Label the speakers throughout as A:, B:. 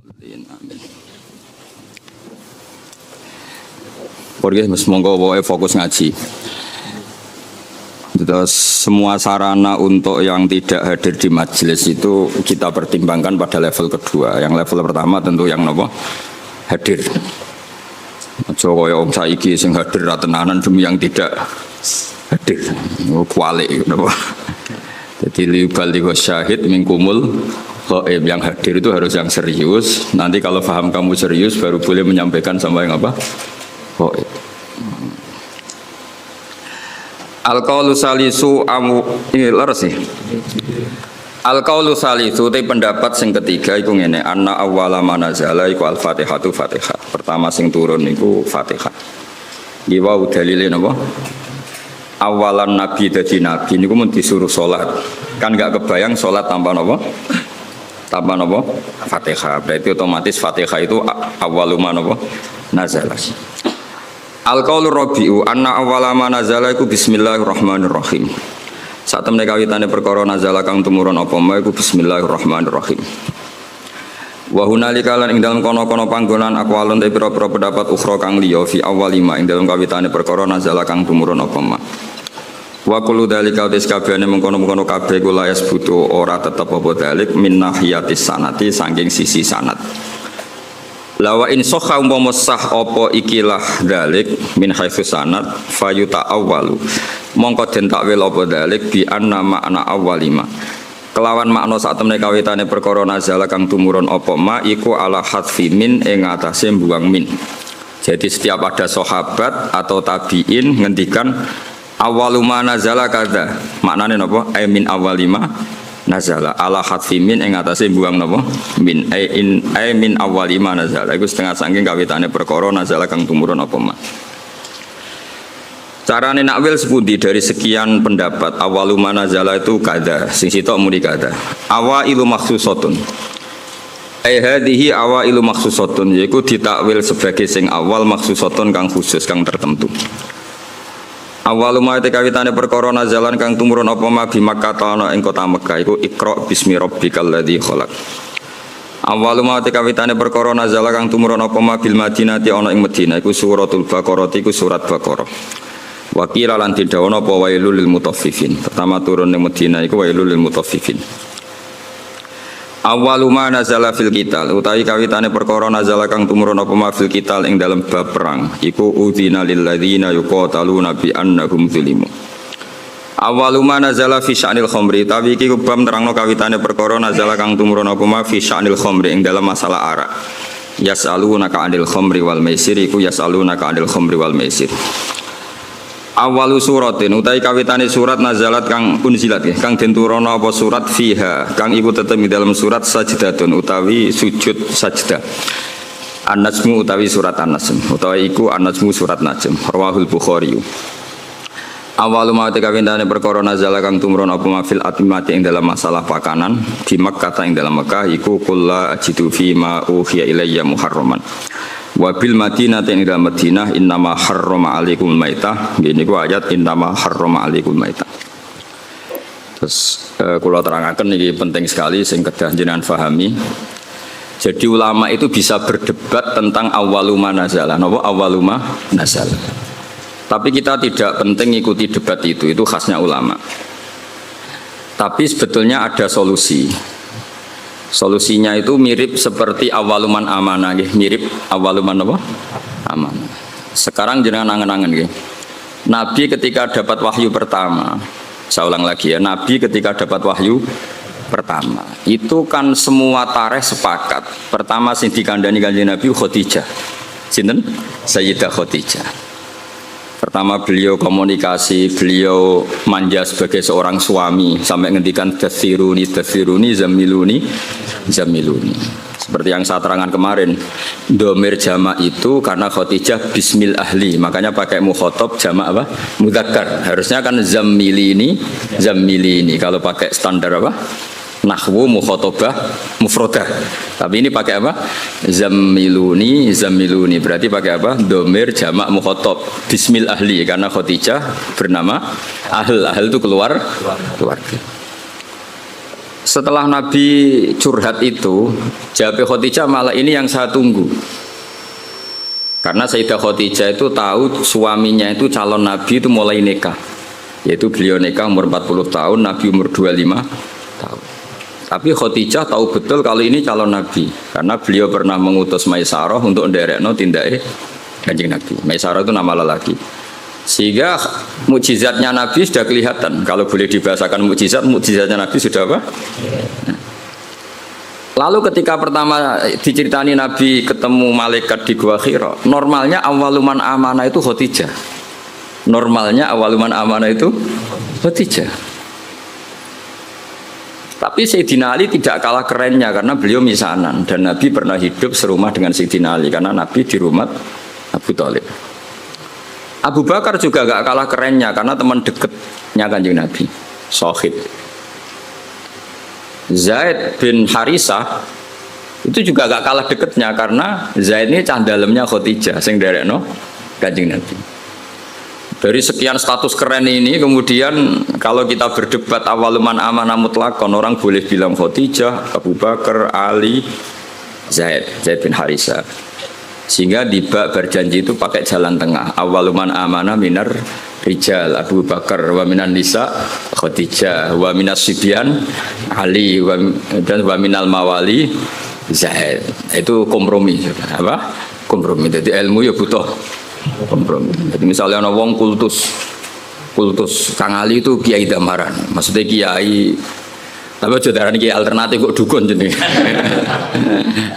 A: Amin. Porque monggo wae fokus ngaji. Terus semua sarana untuk yang tidak hadir di majelis itu kita pertimbangkan pada level kedua. Yang level pertama tentu yang nopo hadir. Aja kaya wong saiki sing hadir ra tenanan demi yang tidak hadir. Kualik napa. Jadi liubaligh syahid mingkumul ghaib, yang hadir itu harus yang serius. Nanti kalau paham kamu serius baru boleh menyampaikan sama yang apa? Ghaib. Al-qaulu salisu amu ini leres sih. Al-qaulu salisu te pendapat sing ketiga iku ngene, anna awwala manazala iku al-Fatihatu Fatihah. Pertama sing turun niku Fatihah. Iki wae dalile napa? Awalan nabi dadi nabi niku mun disuruh salat. Kan enggak kebayang salat tanpa napa? Tanpa napa? Fatihah. Berarti otomatis Fatihah itu awwaluma napa? Nazala. Al-qaulu rabi'u anna awwala ma nazala iku bismillahirrahmanirrahim. Sak temene kawitane perkara nazala kang tumurun apa ma iku bismillahirrahmanirrahim. Wa hunalika lan ing dalem kono-kono panggonan aqwalun te pira-pira pendapat ukhra kang liya fi awwalima ing dalem kawitane perkara nazala kang tumurun apa ma. Wa kullu dalika tes kabehane mengkono-mengkono kabeh kula yasbutu ora tetep apa dalik min nahiyatis sanati saking sisi sanad. Lawa in sokha umpama sah apa ikilah dalik min haitsu sanad fayuta awwalu mongko den takwil apa dalik bi anna ma'na awwalima kelawan makna sak temene kawitane perkara nazala kang tumurun apa ma iku ala hadfi min ing atase mbuang min. Jadi setiap ada sahabat atau tabiin ngendikan awwaluma nazala kadza maknane napa ay min awwalima nazala ala hadfi min ing atase buang napa min ay min awwalima nazala iku setengah saking kawitane perkara nazala kang tumurun apa ma. Carane nakwil sepundi dari sekian pendapat awwaluma nazala itu kada sing sitok muni kada awailu makhsusatun ay hadhihi awailu makhsusatun yaiku ditakwil sebagai sing awal makhsusatun kang khusus kang tertentu. Awaluma te kawitane perkara nazalan kang tumurun apa ma bi Makkah ana ing kota Mekah iku Iqra bismi rabbikal ladzi khalaq. Awaluma te kawitane perkara nazala kang tumurun apa ma bil Madinati ana ing Madinah iku suratul Baqarah iku surat Baqarah. Wa qila lan tidhawana apa wailul lil mutaffifin. Pertama turun ning Madinah iku wailul lil mutaffifin. Awaluma nazala fil qital utawi kawitane perkara nazala kang tumurun apa ma fil qital ing dalam bab perang iku udzina lil ladzina yuqataluna bi annahum zulimu. Awaluma nazala fi sya'nil khamri utawi iki bab nerangno kawitane perkara nazala kang tumurun apa ma fi sya'nil khamri ing dalam masalah arak. Yas'alunaka 'anil khamri wal maisir iku yas'alunaka 'anil khamri wal maisir. Awalu suratin utai kawitane surat nazalat kang unzilat kang den turana apa surat fiha kang iku tetep ing dalam surat sajdatun utawi sujud sajdah. An-Najmu utawi surat An-Najm utawi iku An-Najmu surat Najm rawahul Bukhari. Awalu ma kawitane perkara nazala kang tumurun apa mafil atimati ing dalam masalah pakanan di Makkah ing dalam Makkah iku kulla ajidu fi ma uhiya ilayya muharraman. Wabil Madinah ing dalam Madinah innama harrama alaikumul maitah. Ini ku ayat innama harrama alaikumul maitah. Terus kula terangaken iki penting sekali sing kedah jenengan pahami. Jadi ulama itu bisa berdebat tentang awwaluma nazala. Napa awwaluma nazala. Tapi kita tidak penting ikuti debat itu khasnya ulama. Tapi sebetulnya ada solusi. Solusinya itu mirip seperti awaluman amanah, mirip awaluman apa? Amanah. Sekarang jangan angen-angen, Nabi ketika dapat wahyu pertama, saya ulang lagi ya, Nabi ketika dapat wahyu pertama, itu kan semua tarikh sepakat. Pertama sing dikandani kanjeng Nabi Khadijah, sinten? Sayyidah Khadijah. Pertama beliau komunikasi, beliau manja sebagai seorang suami sampai ngendikan dasiruni, zamiluni. Seperti yang saya terangkan kemarin, domir jamak itu karena Khadijah bismil ahli, makanya pakai mukhotob jamak apa? Mudzakkar. Harusnya kan zamilini. Kalau pakai standar apa? Nahwu mukhotobah mufrodah. Tapi ini pakai apa? Zamiluni. Berarti pakai apa? Domir jamak mukhotob. Bismil ahli karena Khadijah bernama Ahl itu keluarga. Setelah Nabi curhat itu, jawab Khadijah malah ini yang saya tunggu. Karena Sayyidah Khadijah itu tahu suaminya itu calon Nabi itu mulai nikah. Yaitu beliau nikah umur 40 tahun, Nabi umur 25 tahun. Tapi Khadijah tahu betul kalau ini calon Nabi. Karena beliau pernah mengutus Maisarah untuk nderekno tindake Kanjeng Nabi. Maisarah itu nama lelaki. Sehingga mukjizatnya Nabi sudah kelihatan. Kalau boleh dibahasakan mukjizatnya Nabi sudah apa? Lalu ketika pertama diceritani Nabi ketemu malaikat di Gua Hira, normalnya awaluman amanah itu Khadijah. Normalnya awaluman amanah itu Khadijah. Tapi Sayyidina Ali tidak kalah kerennya karena beliau misanan dan Nabi pernah hidup serumah dengan Sayyidina Ali karena Nabi di rumah Abu Thalib. Abu Bakar juga gak kalah kerennya karena teman dekatnya Kanjeng Nabi, Sohib. Zaid bin Harisah itu juga gak kalah dekatnya karena Zaid ini cah dalemnya Khadijah sing nderekno Kanjeng Nabi. Dari sekian status keren ini kemudian kalau kita berdebat awaluman amanah mutlakon, orang boleh bilang Khadijah, Abu Bakar, Ali, Zaid bin Harisah. Sehingga di bab berjanji itu pakai jalan tengah. Awaluman amanah minar rijal Abu Bakar, wa minan nisa Khadijah, wa minas sibyan Ali, dan wa minal mawali Zaid. Itu kompromi, apa? Kompromi. Jadi ilmu ya butuh kompromi. Jadi misalnya ada wong kultus Kang Ali itu kiai damaran, maksudnya kiai. Tapi jodaran kiai alternatif kok dukun jenenge.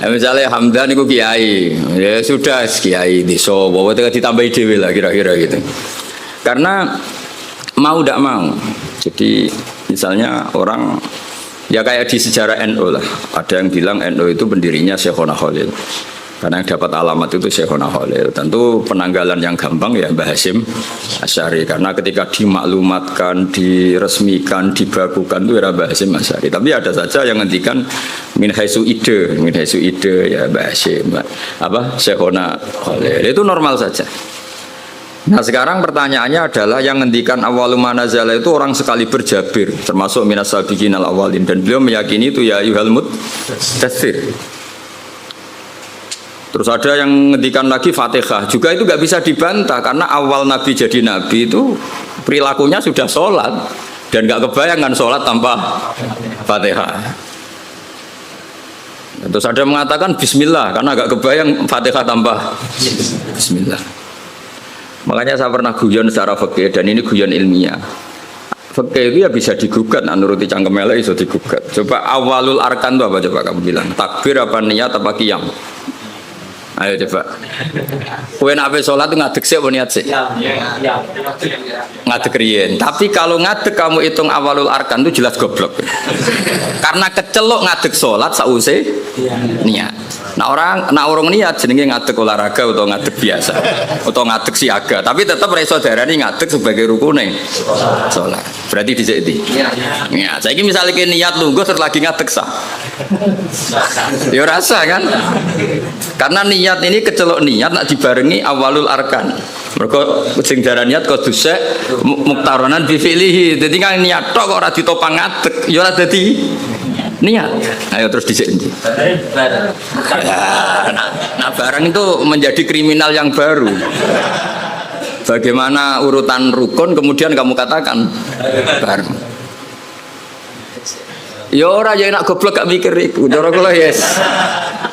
A: Misalnya Hamdan itu kiai, ya sudah kiai desa, bahwa ditambahi dhewe lah kira-kira gitu. Karena mau tidak mau. Jadi misalnya orang ya kayak di sejarah NU lah, ada yang bilang NU itu pendirinya Syekhona Khalil. Karena yang dapat alamat itu Syekhona Khalil. Tentu penanggalan yang gampang ya Mbah Hasyim Asy'ari. Karena ketika dimaklumatkan, diresmikan, dibakukan itu era Mbah Hasyim Asy'ari. Tapi ada saja yang ngendikan min haitsu ide ya Mbah Hasyim, apa Syekhona Khalil. Itu normal saja. Nah sekarang pertanyaannya adalah yang ngendikan awwalu manazala itu orang sekali berjabir, termasuk minas sabiqinal awwalin, dan beliau meyakini itu ya ayyuhal mudaththir. Terus ada yang ngendikan lagi Fatihah, juga itu nggak bisa dibantah karena awal Nabi jadi Nabi itu perilakunya sudah sholat dan nggak kebayangkan sholat tanpa Fatihah. Terus ada yang mengatakan Bismillah karena nggak kebayang Fatihah tanpa Bismillah. Makanya saya pernah guyon secara fikih dan ini guyon ilmiah. Fikih itu ya bisa digugat, nuruti cangkemele iso digugat. Coba awalul arkan itu apa coba kamu bilang? Takbir apa niat apa qiyam? Ayo coba. Kowe nek ape salat ngadeg sik apa niat sik? Ngadeg riyen. Tapi kalau ngadeg kamu hitung awalul arkan itu jelas goblok. Karena kecelok ngadeg salat sause niat. Nah orang niat jenenge ngadeg olahraga atau ngadeg biasa atau ngadeg siaga. Tapi tetap ra iso darani ngadeg sebagai rukune salat. Berarti dhisik ndi? Niat. Saiki misale ki niat lungguh terus lagi ngadeg sah. Ya rasa kan? Karena niat ini kecelok niat nak dibarengi awalul arkan. Mergo sing darani niat kudu sek muktaronan bi fi'lihi. Dadi kan niat tok kok ora ditopang ngadeg, ya ora dadi niat. Ayo terus dhisik ndi. Nah, barang itu menjadi kriminal yang baru. Bagaimana urutan rukun kemudian kamu katakan bareng. Ya ora ya enak goblok gak mikir iku. Cara kula yes.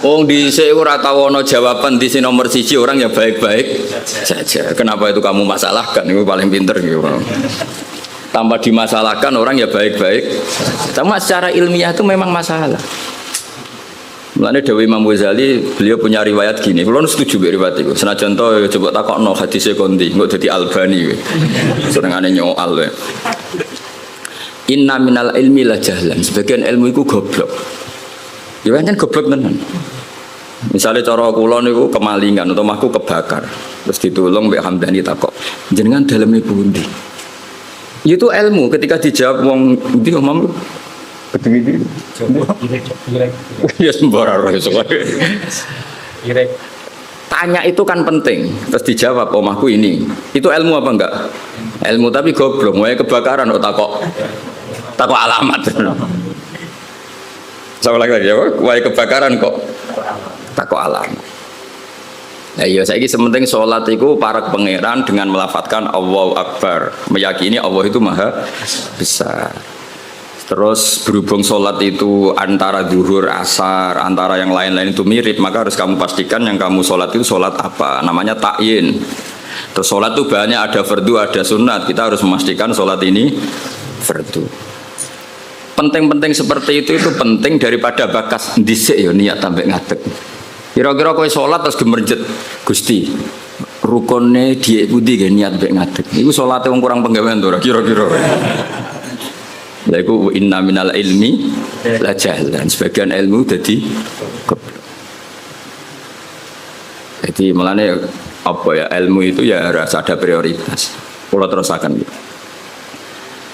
A: Wong dhisik ora tau ana jawaban di nomor 1 orang ya baik-baik saja. Kenapa itu kamu masalahkan? Itu paling pinter gitu. Tanpa dimasalahkan orang ya baik-baik. Cuma secara ilmiah itu memang masalah. Mulane Dewi Imam Ghazali beliau punya riwayat gini. Kulo setuju mbek riwayat iku. Senajan to coba takokno hadise kondi, engko dadi Albani. Senengane nyoal wae. Inna minal ilmi la jahlan. Sebagian ilmu itu goblok. Ya kan goblok tenan. Misalnya cara kula niku kemalingan atau mahku kebakar. Terus ditolong mbek Hamdani takok, jenengan daleme pundi? Itu ilmu ketika dijawab wong ndi omam ketemu ya sembarang tanya itu kan penting. Terus dijawab omahku ini. Itu ilmu apa enggak? Ilmu tapi goblok. Wae kebakaran kok takok alamat. Saya ulang lagi ya, wae kebakaran kok takok alam. Nah iya saiki sementing sholat itu para pangeran dengan melafatkan Allahu Akbar, meyakini Allah itu maha besar. Terus berhubung sholat itu antara zuhur, asar, antara yang lain-lain itu mirip, maka harus kamu pastikan yang kamu sholat itu sholat apa, namanya takyin. Terus sholat itu banyak, ada fardu, ada sunat, kita harus memastikan sholat ini fardu. Penting-penting seperti itu penting daripada bakas dhisik ya niat sampai ngadeg. Kira-kira kowe sholat terus gemerjet Gusti rukune dhiik pundi nggih niat sampai ngadeg. Iku salate wong kurang penggawean to ora kira-kira. Lha iku inna minal ilmi la jahlan. Sebagian ilmu dadi goblok. Jadi mulane apa ya ilmu itu ya harus ada prioritas. Kula terusaken gitu.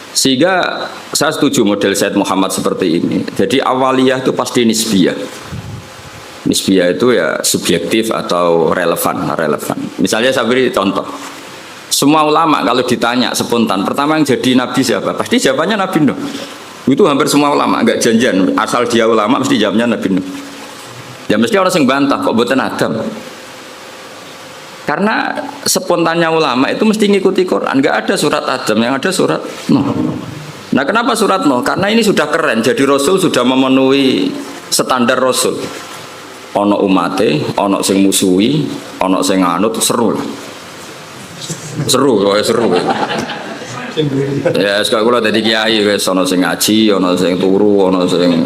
A: Sehingga saya setuju model Said Muhammad seperti ini. Jadi awaliyah itu pasti nisbiyah. Nisbiyah itu ya subjektif atau relevan. Misalnya saya beri contoh. Semua ulama kalau ditanya spontan, pertama yang jadi nabi siapa? Pasti jawabannya Nabi Nuh. Itu hampir semua ulama, enggak janjian. Asal dia ulama mesti jawabnya Nabi Nuh. Ya mesti orang yang bantah kok mboten Adam. Karena spontannya ulama itu mesti ngikuti Quran. Enggak ada surat Adam, yang ada surat Nuh. Nah kenapa surat Nuh? Karena ini sudah keren. Jadi Rasul sudah memenuhi standar Rasul. Ono umate, ono sing musuhi, ono sing nganut, seru. Seru. Ya sekarang kula dadi kiai wis ono sing ngaji, ono sing turu, ono sing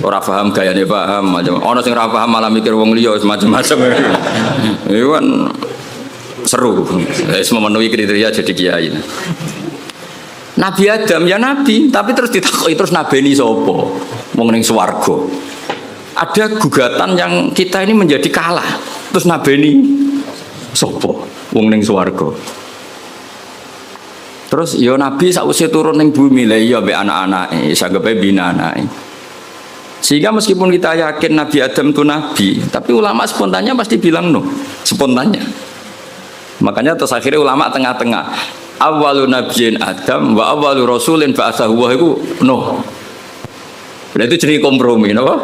A: ora paham gayane paham, macam ono sing ora paham malah mikir wong liya macam-macam. Iku kan seru. Wis memenuhi kriteria jadi kiai. Nabi Adam ya nabi, tapi terus ditakoki terus nabeni sapa? Wong ning swarga. Ada gugatan yang kita ini menjadi kalah. Terus nabeni sapa? Wong ning swarga. Terus ya nabi sakwise turun ning bumi lha iya mbek anak-anake, sanggepe bina anake. Sehingga meskipun kita yakin Nabi Adam itu nabi, tapi ulama spontannya pasti bilang no, spontannya. Makanya terus akhirnya ulama tengah-tengah. Awwalu nabiyyin Adam wa awwalu rasulin ba'atsahu wa iku no. Nah itu jadi kompromi, apa?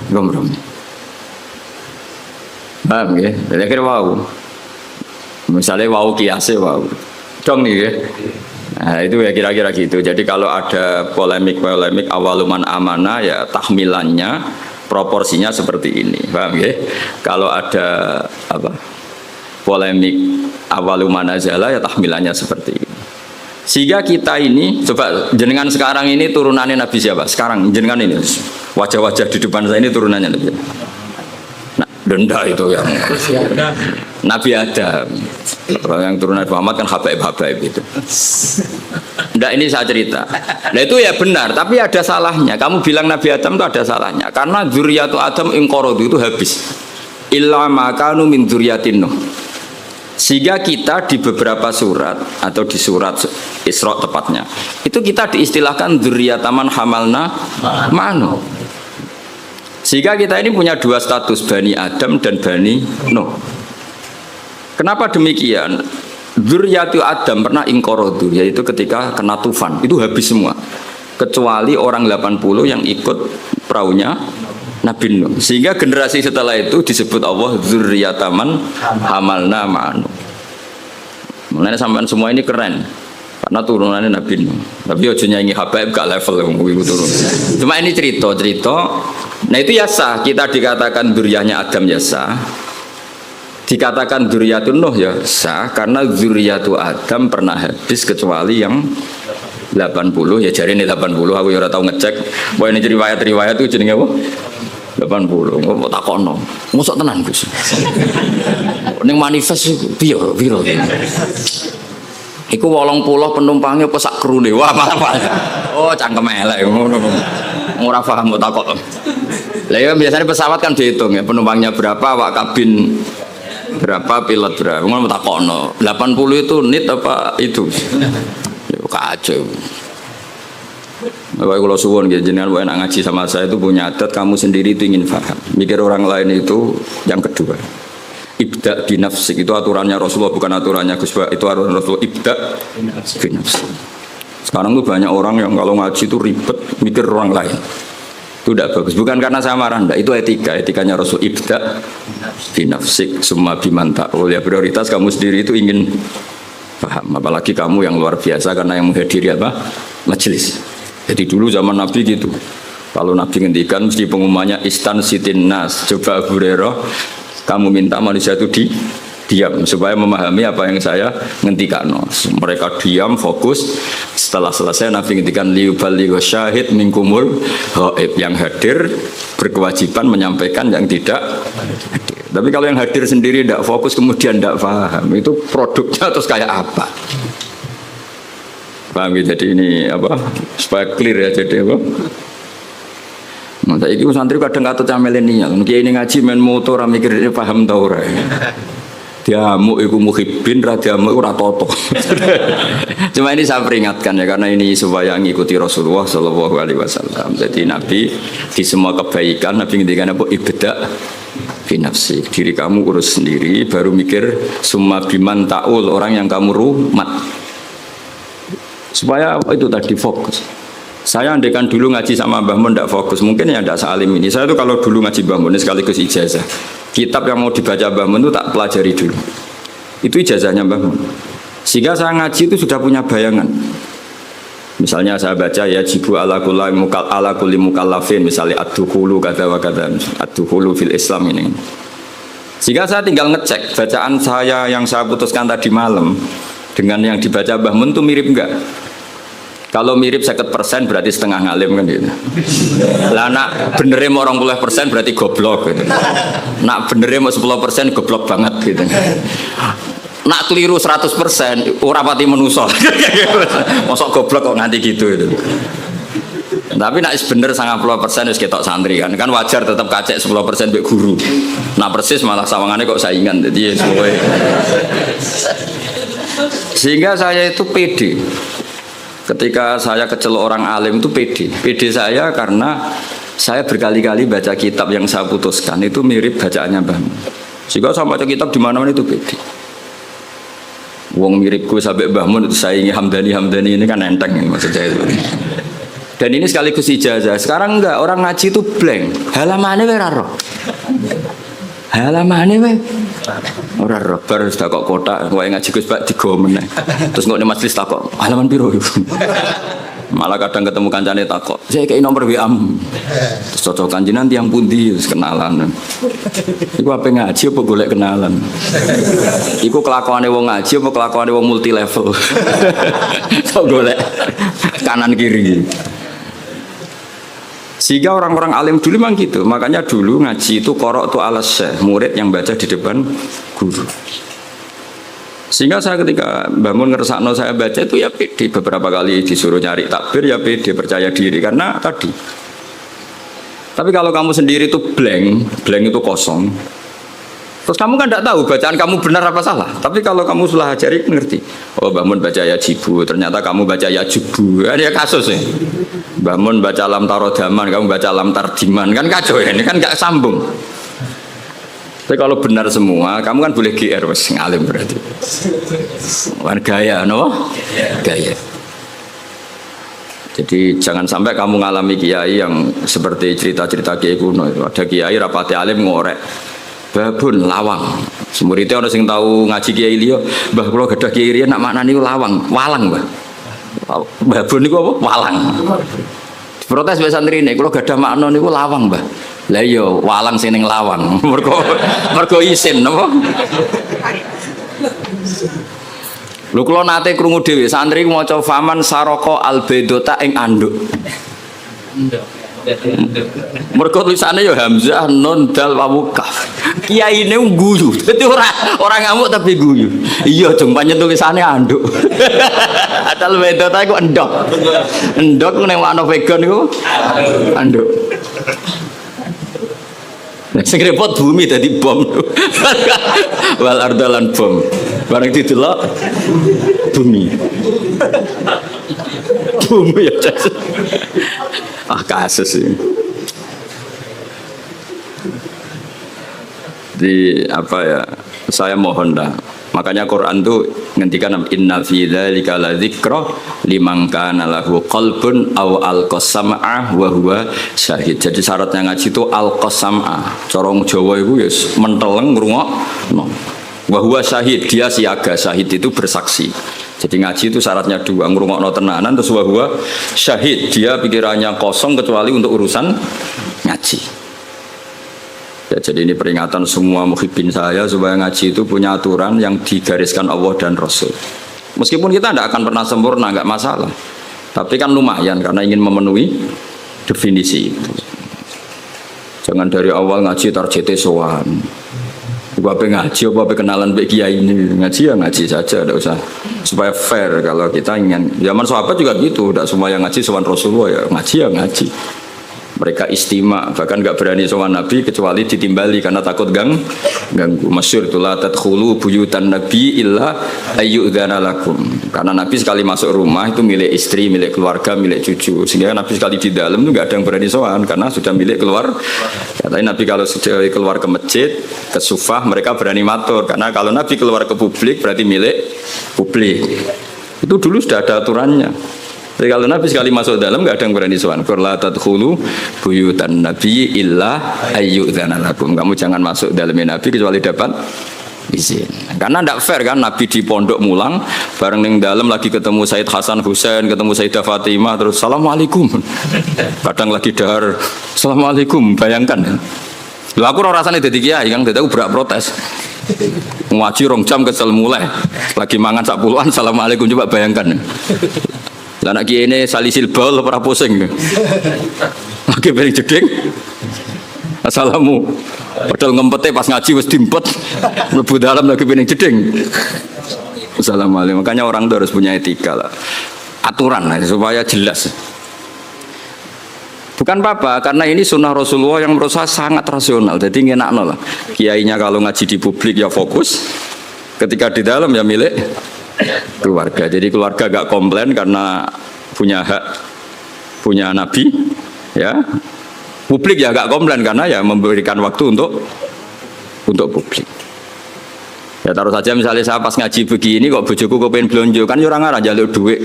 A: Kompromi. Paham ya? Jadi akhirnya wow. Misalnya wow kiasnya wow. Dong nih ya. Nah itu ya kira-kira gitu. Jadi kalau ada polemik awaluman amanah ya tahmilannya proporsinya seperti ini. Paham ya? Kalau ada apa? Polemik awaluman azala ya tahmilannya seperti ini. Sehingga kita ini coba jenengan sekarang ini turunannya Nabi siapa? Sekarang jenengan ini wajah-wajah di depan saya ini turunannya Nabi. Nah, denda itu yang Nabi Adam. Yang turunan Muhammad kan habaib itu. Nggak ini saya cerita. Nah itu ya benar, tapi ada salahnya. Kamu bilang Nabi Adam itu ada salahnya. Karena dzurriyyatu Adam inqaradu itu habis. Illa ma kanu min dzurriyyatin Nuh. Sehingga kita di beberapa surat atau di surat Isra tepatnya itu kita diistilahkan dzurriyyataman hamalna ma'anu. Sehingga kita ini punya dua status, Bani Adam dan Bani Nuh. Kenapa demikian? Dzurriyyatu Adam pernah inqaradu, yaitu ketika kena tufan itu habis semua kecuali orang 80 yang ikut perahunya Nabi Nuh. Sehingga generasi setelah itu disebut Allah dzurriyyataman hamalna ma'anu. Mulanya sampean semua ini keren karena turunannya Nabi Nuh. Tapi ojo nyanyi habaib gak level itu turun. Cuma ini cerita. Nah itu ya sah, kita dikatakan dzurriyyahnya Adam ya sah. Dikatakan dzurriyyatun Nuh ya sah karena dzurriyyatu Adam pernah habis kecuali yang 80 ya jari ini 80 aku ya ora tau ngecek. Bahwa ini riwayat itu jenenge apa? 80. Kok takono. Mosok tenan Gus. Ning manifest piye piro iki? Iku 80 penumpangnya apa sak krune? Wah, apa? Oh, cangkem elek ngono. Ora paham kok takok. Lah ya biasanya pesawat kan dihitung ya penumpangnya berapa, awak kabin berapa, pilot berapa. Ngono takono. 80 itu nit apa itu? Ya kacau. Bapak kalau suwon gitu, jenengan boleh ngaji sama saya itu punya adat kamu sendiri itu ingin paham. Mikir orang lain itu yang kedua. Ibda binafsik itu aturannya Rasulullah bukan aturannya Gus Ba. Itu aturan Rasulullah ibda binafsik. Sekarang tuh banyak orang yang kalau ngaji itu ribet mikir orang lain. Itu tidak bagus. Bukan karena saya marah, enggak. Itu etika. Etikanya Rasul ibda binafsik summa biman ta'ul. Ya prioritas kamu sendiri itu ingin paham. Apalagi kamu yang luar biasa karena yang menghadiri apa? Majelis. Jadi dulu zaman Nabi gitu. Kalau Nabi ngendikan mesti pengumumannya istan sitin nas. Coba Abu Hurairah, kamu minta manusia itu diam supaya memahami apa yang saya ngendikan. Mereka diam, fokus. Setelah selesai Nabi ngendikan liubaligho syahid minkumul ghaib, yang hadir berkewajiban menyampaikan yang tidak hadir. Tapi kalau yang hadir sendiri tidak fokus kemudian tidak paham, itu produknya terus kayak apa? Paham ya? Jadi ini apa? Supaya clear ya, jadi apa? Nah, ini santri kadang kata milenial, mungkin ini ngaji main motor, mikir ini paham tau ora. Diamuk iku muhibbin, ra diamuk ora toto. Cuma ini saya peringatkan ya, karena ini supaya ngikuti Rasulullah Shallallahu Alaihi Wasallam. Jadi Nabi di semua kebaikan Nabi ngendikan apa ibda binafsi, diri kamu urus sendiri, baru mikir summa biman ta'ul, orang yang kamu rumat. Supaya itu tadi fokus. Saya andaikan dulu ngaji sama Mbah Mun tidak fokus, mungkin ya tidak sealim ini. Saya tuh kalau dulu ngaji Mbah Mun sekaligus ijazah, kitab yang mau dibaca Mbah Mun itu tak pelajari dulu. Itu ijazahnya Mbah Mun. Sehingga saya ngaji itu sudah punya bayangan. Misalnya saya baca ya jibu ala kulli mukallafin, misalnya ad-dukhulu kata wa kata, ad-dukhulu fil Islam ini. Sehingga saya tinggal ngecek bacaan saya yang saya putuskan tadi malam dengan yang dibaca Mbah Mun itu mirip enggak? Kalau mirip 50% berarti setengah ngalim kan gitu. Lah nak benernya mau 20% berarti goblok gitu. Nak benernya mau 10% goblok banget gitu. Nak keliru 100% ora pati menuso. Mosok goblok kok nganti gitu itu. Tapi nak bener 90% wis ketok santri kan. Kan wajar tetap kacek 10% mbek guru. Nah persis malah sawangane kok saingan. Jadi semuanya. Sehingga saya itu pede. Ketika saya kecelok orang alim itu pede saya karena saya berkali-kali baca kitab yang saya putuskan itu mirip bacaannya Mbah Mun. Sehingga saya baca kitab di mana-mana itu pede. Wong miripku sampai Mbah Mun itu saya ingin Hamdani ini kan enteng ya, maksud saya itu. Dan ini sekaligus ijazah. Sekarang enggak, orang ngaji itu blank. Halamannya ora roh. Halamannya we ora roh, baru sudah kok kotak, kowe ngaji Gus Pak digo meneh. Terus kok majelis takok, halaman piro iku? Malah kadang ketemu kancane takok, "Saya kei nomor WA." Terus cocokan jenengan tiyang pundi wis kenalan. Iku ape ngaji apa golek kenalan? Iku kelakuane wong ngaji apa kelakuane wong multi level? Kok golek kanan kiri. Sehingga orang-orang alim dulu memang gitu. Makanya dulu ngaji itu korok itu alas syekh, murid yang baca di depan guru. Sehingga saya ketika Mbah Mun ngersakno saya baca itu ya pede. Beberapa kali disuruh nyari takbir ya pede, percaya diri karena tadi. Tapi kalau kamu sendiri itu blank itu kosong. Terus kamu kan tidak tahu bacaan kamu benar apa salah. Tapi kalau kamu sudah ajari ngerti. Oh Mbah Mun baca ya jibu, ternyata kamu baca ya jubu. Ada kasus ya. Mbah Mun baca lam tarodaman, kamu baca lam tardiman, kan kacau ya. Ini kan nggak sambung. Tapi kalau benar semua, kamu kan boleh GR wes ngalim berarti. Kan gaya, no? Gaya. Jadi jangan sampai kamu ngalami kiai yang seperti cerita-cerita kiai kuno itu. Ada kiai rapati alim ngorek. Babun lawang. Semuridnya orang sing tahu ngaji kiai liya, Mbah kula gadah kiai riyen nak maknane lawang, walang, Mbah. Babun niku apa? Walang. Protes wae santrine, kula gadah makna niku lawang, Mbah. Lah iya, walang sing ning lawang. Mergo isin napa? Lho kula nate krungu dhewe santri maca faman saroko albedota ing anduk. Mergo tulisane ya hamzah nun dal wawu kaf. Kiyaine guyu. Dadi ora ngamuk tapi guyu. Iya jeng pancen tulisane anduk. Adal wedota iku endok. Endok ning makna vegan iku anduk. Sing repot bumi dadi bom. Wal ardalan bom. Bareng didelok bumi. Bumi ya. Kasus ini. Di apa ya? Saya mohon dah Makanya Quran tuh ngendikan inna fi dzalika ladzikra liman kana lahu qalbun aw alqasam'a wa huwa syahid. Jadi syaratnya ngaji itu alqasam'a. Cara Jawa iku ya menteleng ngrungokno. Wa huwa syahid, dia siaga. Syahid itu bersaksi. Jadi ngaji itu syaratnya dua, ngrungokno tenanan terus wa huwa syahid. Dia pikirannya kosong kecuali untuk urusan ngaji. Ya, jadi ini peringatan semua muhibbin saya supaya ngaji itu punya aturan yang digariskan Allah dan Rasul. Meskipun kita tidak akan pernah sempurna, nggak masalah. Tapi kan lumayan karena ingin memenuhi definisi. Jangan dari awal ngaji targetnya sowan. Bapak ngaji, bapak kenalan Pak Kiai ini ngaji ya ngaji saja, tidak usah. Supaya fair kalau kita ingin. Zaman sahabat juga gitu, tidak semua yang ngaji sowan Rasulullah ya ngaji. Mereka istimewa, bahkan nggak berani sowan Nabi kecuali ditimbali karena takut ganggu. Masyhur itu la tadkhulu buyutan Nabi illa ayyudzana lakum. Karena Nabi sekali masuk rumah itu milik istri, milik keluarga, milik cucu. Sehingga Nabi sekali di dalam itu nggak ada yang berani sowan karena sudah milik keluar. Katanya Nabi kalau sudah keluar ke masjid, ke sufah mereka berani matur karena kalau Nabi keluar ke publik berarti milik publik. Itu dulu sudah ada aturannya. Jadi kalau Nabi sekali masuk dalam nggak ada yang berani sowan. La tadkhulu buyutan Nabi illa ayyudzana lakum. Kamu jangan masuk dalamnya Nabi kecuali dapat izin. Karena tidak fair kan Nabi di pondok mulang bareng ning dalam lagi ketemu Said Hasan Husain, ketemu Sayyidah Fatimah terus assalamualaikum. Kadang lagi dahar assalamualaikum, bayangkan. Lha aku ora rasane dadi kiai kan dadi aku berak protes. Ngaji rong jam kesel mulai. Lagi mangan sak puluhan assalamualaikum coba bayangkan. Lah anak kiai ini salisil bal ora pusing. Lagi beri jeding. Assalamu. Padahal ngempete pas ngaji wis diempet. Mlebu dalam lagi beri jeding. Assalamualaikum. Makanya orang itu harus punya etika lah. Aturan lah, supaya jelas. Bukan apa-apa, karena ini sunnah Rasulullah yang menurut saya sangat rasional. Jadi ngenakno lah. Kiainya kalau ngaji di publik ya fokus. Ketika di dalam ya milik keluarga. Jadi keluarga gak komplain karena punya hak, punya Nabi, ya. Publik ya gak komplain karena ya memberikan waktu untuk publik. Ya taruh saja misalnya saya pas ngaji begini kok bojoku kepengen blonjo kan ya orang arah jalur duit.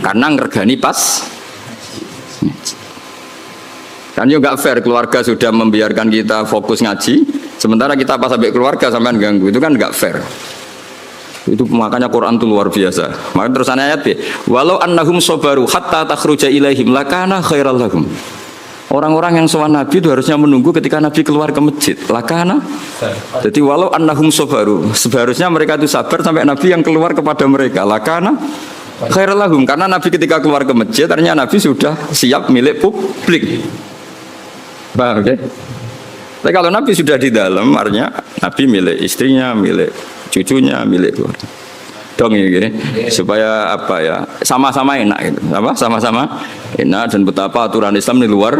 A: Karena ngergani pas. Kan ya gak fair keluarga sudah membiarkan kita fokus ngaji, sementara kita pas sampai keluarga sampean ganggu, itu kan gak fair. Itu makanya Quran itu luar biasa. Maka terusan ayat ya, walau annahum sabaru hatta takhruja ilaihim lakana khairal lahum. Orang-orang yang sowan Nabi itu harusnya menunggu ketika Nabi keluar ke masjid. Lakana. Jadi walau annahum sabaru, seharusnya mereka itu sabar sampai Nabi yang keluar kepada mereka. Lakana khairal lahum, karena Nabi ketika keluar ke masjid ternyata Nabi sudah siap milik publik. Paham ya? Tapi kalau Nabi sudah di dalam, artinya Nabi milik istrinya, milik cucunya, milik keluarga. Dong ya gini, supaya apa ya, sama-sama enak gitu. Apa? Sama-sama enak dan betapa aturan Islam ini luar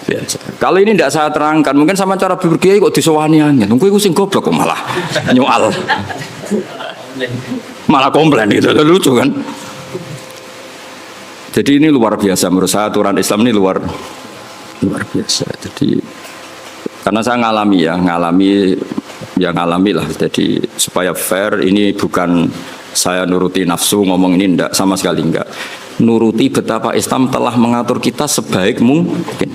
A: biasa. Kalau ini tidak saya terangkan, mungkin sama cara berkiai kok disewaniannya. Tunggu itu sing goblok kok malah nyoal. Malah komplain gitu, lucu kan? Jadi ini luar biasa menurut saya, aturan Islam ini luar biasa. Jadi karena saya ngalami lah. Jadi supaya fair, ini bukan saya nuruti nafsu ngomong ini, enggak, sama sekali enggak. Nuruti betapa Islam telah mengatur kita sebaik mungkin.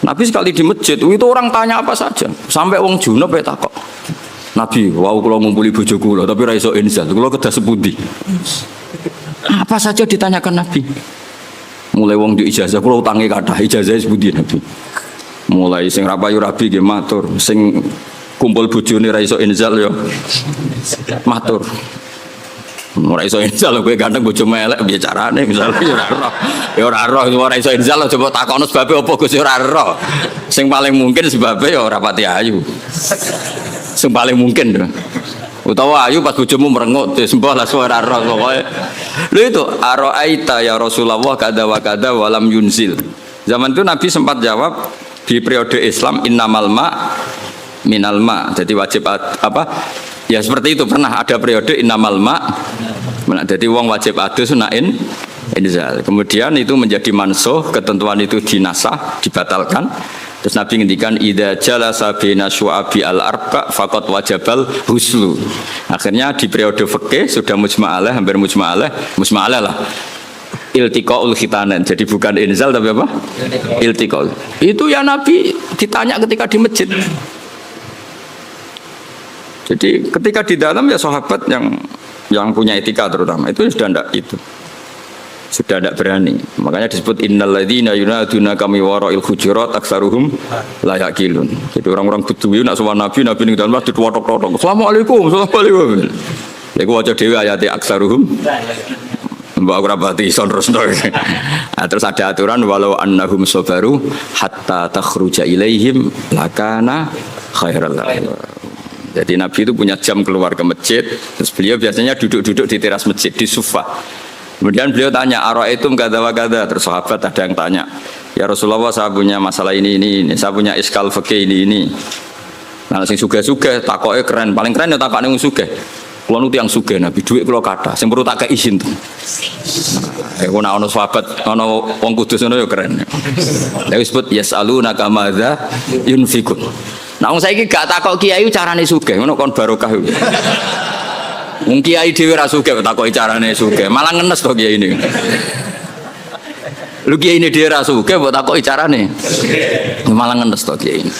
A: Nabi sekali di masjid itu orang tanya apa saja, sampai wong junub ya takok. Nabi, wow kalau ngumpuli bojo kula tapi ra iso inzal, kula kedah sepundi. Apa saja ditanyakan Nabi. Mulai wong di ijazah kula utange kathah, ijazah sepundi Nabi. Mulai sing ra payu rabi nggih matur, sing kumpul bojone ra iso inzal yo matur. Ora iso inzal kowe ganteng bojomu elek piye carane misalnya ya ora roh. Ya ora roh ora iso inzal coba takono sebabe apa Gus ya ora roh. Sing paling mungkin sebabe ya ora pati ayu. Sing paling mungkin. Utawa ayu pas bojomu merengut sembah lah suara roh pokoke. Lho itu araita ya Rasulullah kada wa kada walam yunzil. Zaman itu Nabi sempat jawab di periode Islam innamal ma minal ma. Jadi wajib apa? Ya seperti itu, pernah ada periode innamal ma. Jadi wong wajib adus nain inzal. Kemudian itu menjadi mansuh, ketentuan itu dinasah, dibatalkan. Terus Nabi ngendikan idza jalasa baina syu'abi al-arba faqad wajabal huslu. Akhirnya di periode fikih sudah mujma'alah, hampir mujma'alah lah. Iltiqaul khitanan. Jadi bukan inzal tapi apa? Iltiqaul. Itu ya Nabi ditanya ketika di masjid. Jadi ketika di dalam ya sahabat yang punya etika terutama itu sudah tidak berani. Makanya disebut innal ladzina yunaduna kami wara'il hujurat aktsaruhum la yaqilun. Jadi orang-orang Bedui nak sowan Nabi ning dalam masjid wotok-wotok. Assalamualaikum. Iku waca dhewe ayat aktsaruhum. Mbak ora pati ison resno. Terus ada aturan walau annahum sabaru hatta takhruja ilaihim lakana khairal lahum. Jadi Nabi itu punya jam keluar ke masjid. Terus beliau biasanya duduk-duduk di teras masjid di sofa. Kemudian beliau tanya, ara'aitum kadza wa kadza. Terus sahabat ada yang tanya, ya Rasulullah saya punya masalah ini, saya punya iskal fikih ini. Nah, sing sugih-sugih takoke keren, paling keren ya takokne wong sugih. Kulo nu tiyang sugih Nabi, dhuwit kula kathah, sing perlu tak kei izin to. Nah, ono sahabat, ono wong kudus ngono ya keren. Lha disebut yasaluna kamadza yunfikun. Nah, wong saiki gak takok kiai carane sugih, ngono kon barokah. Wong kiai dhewe ra sugih takoki carane sugih, malah ngenes to kiai ini. Lu kiai ini dhewe ra sugih mbok takoki carane. Malah ngenes to kiai ini.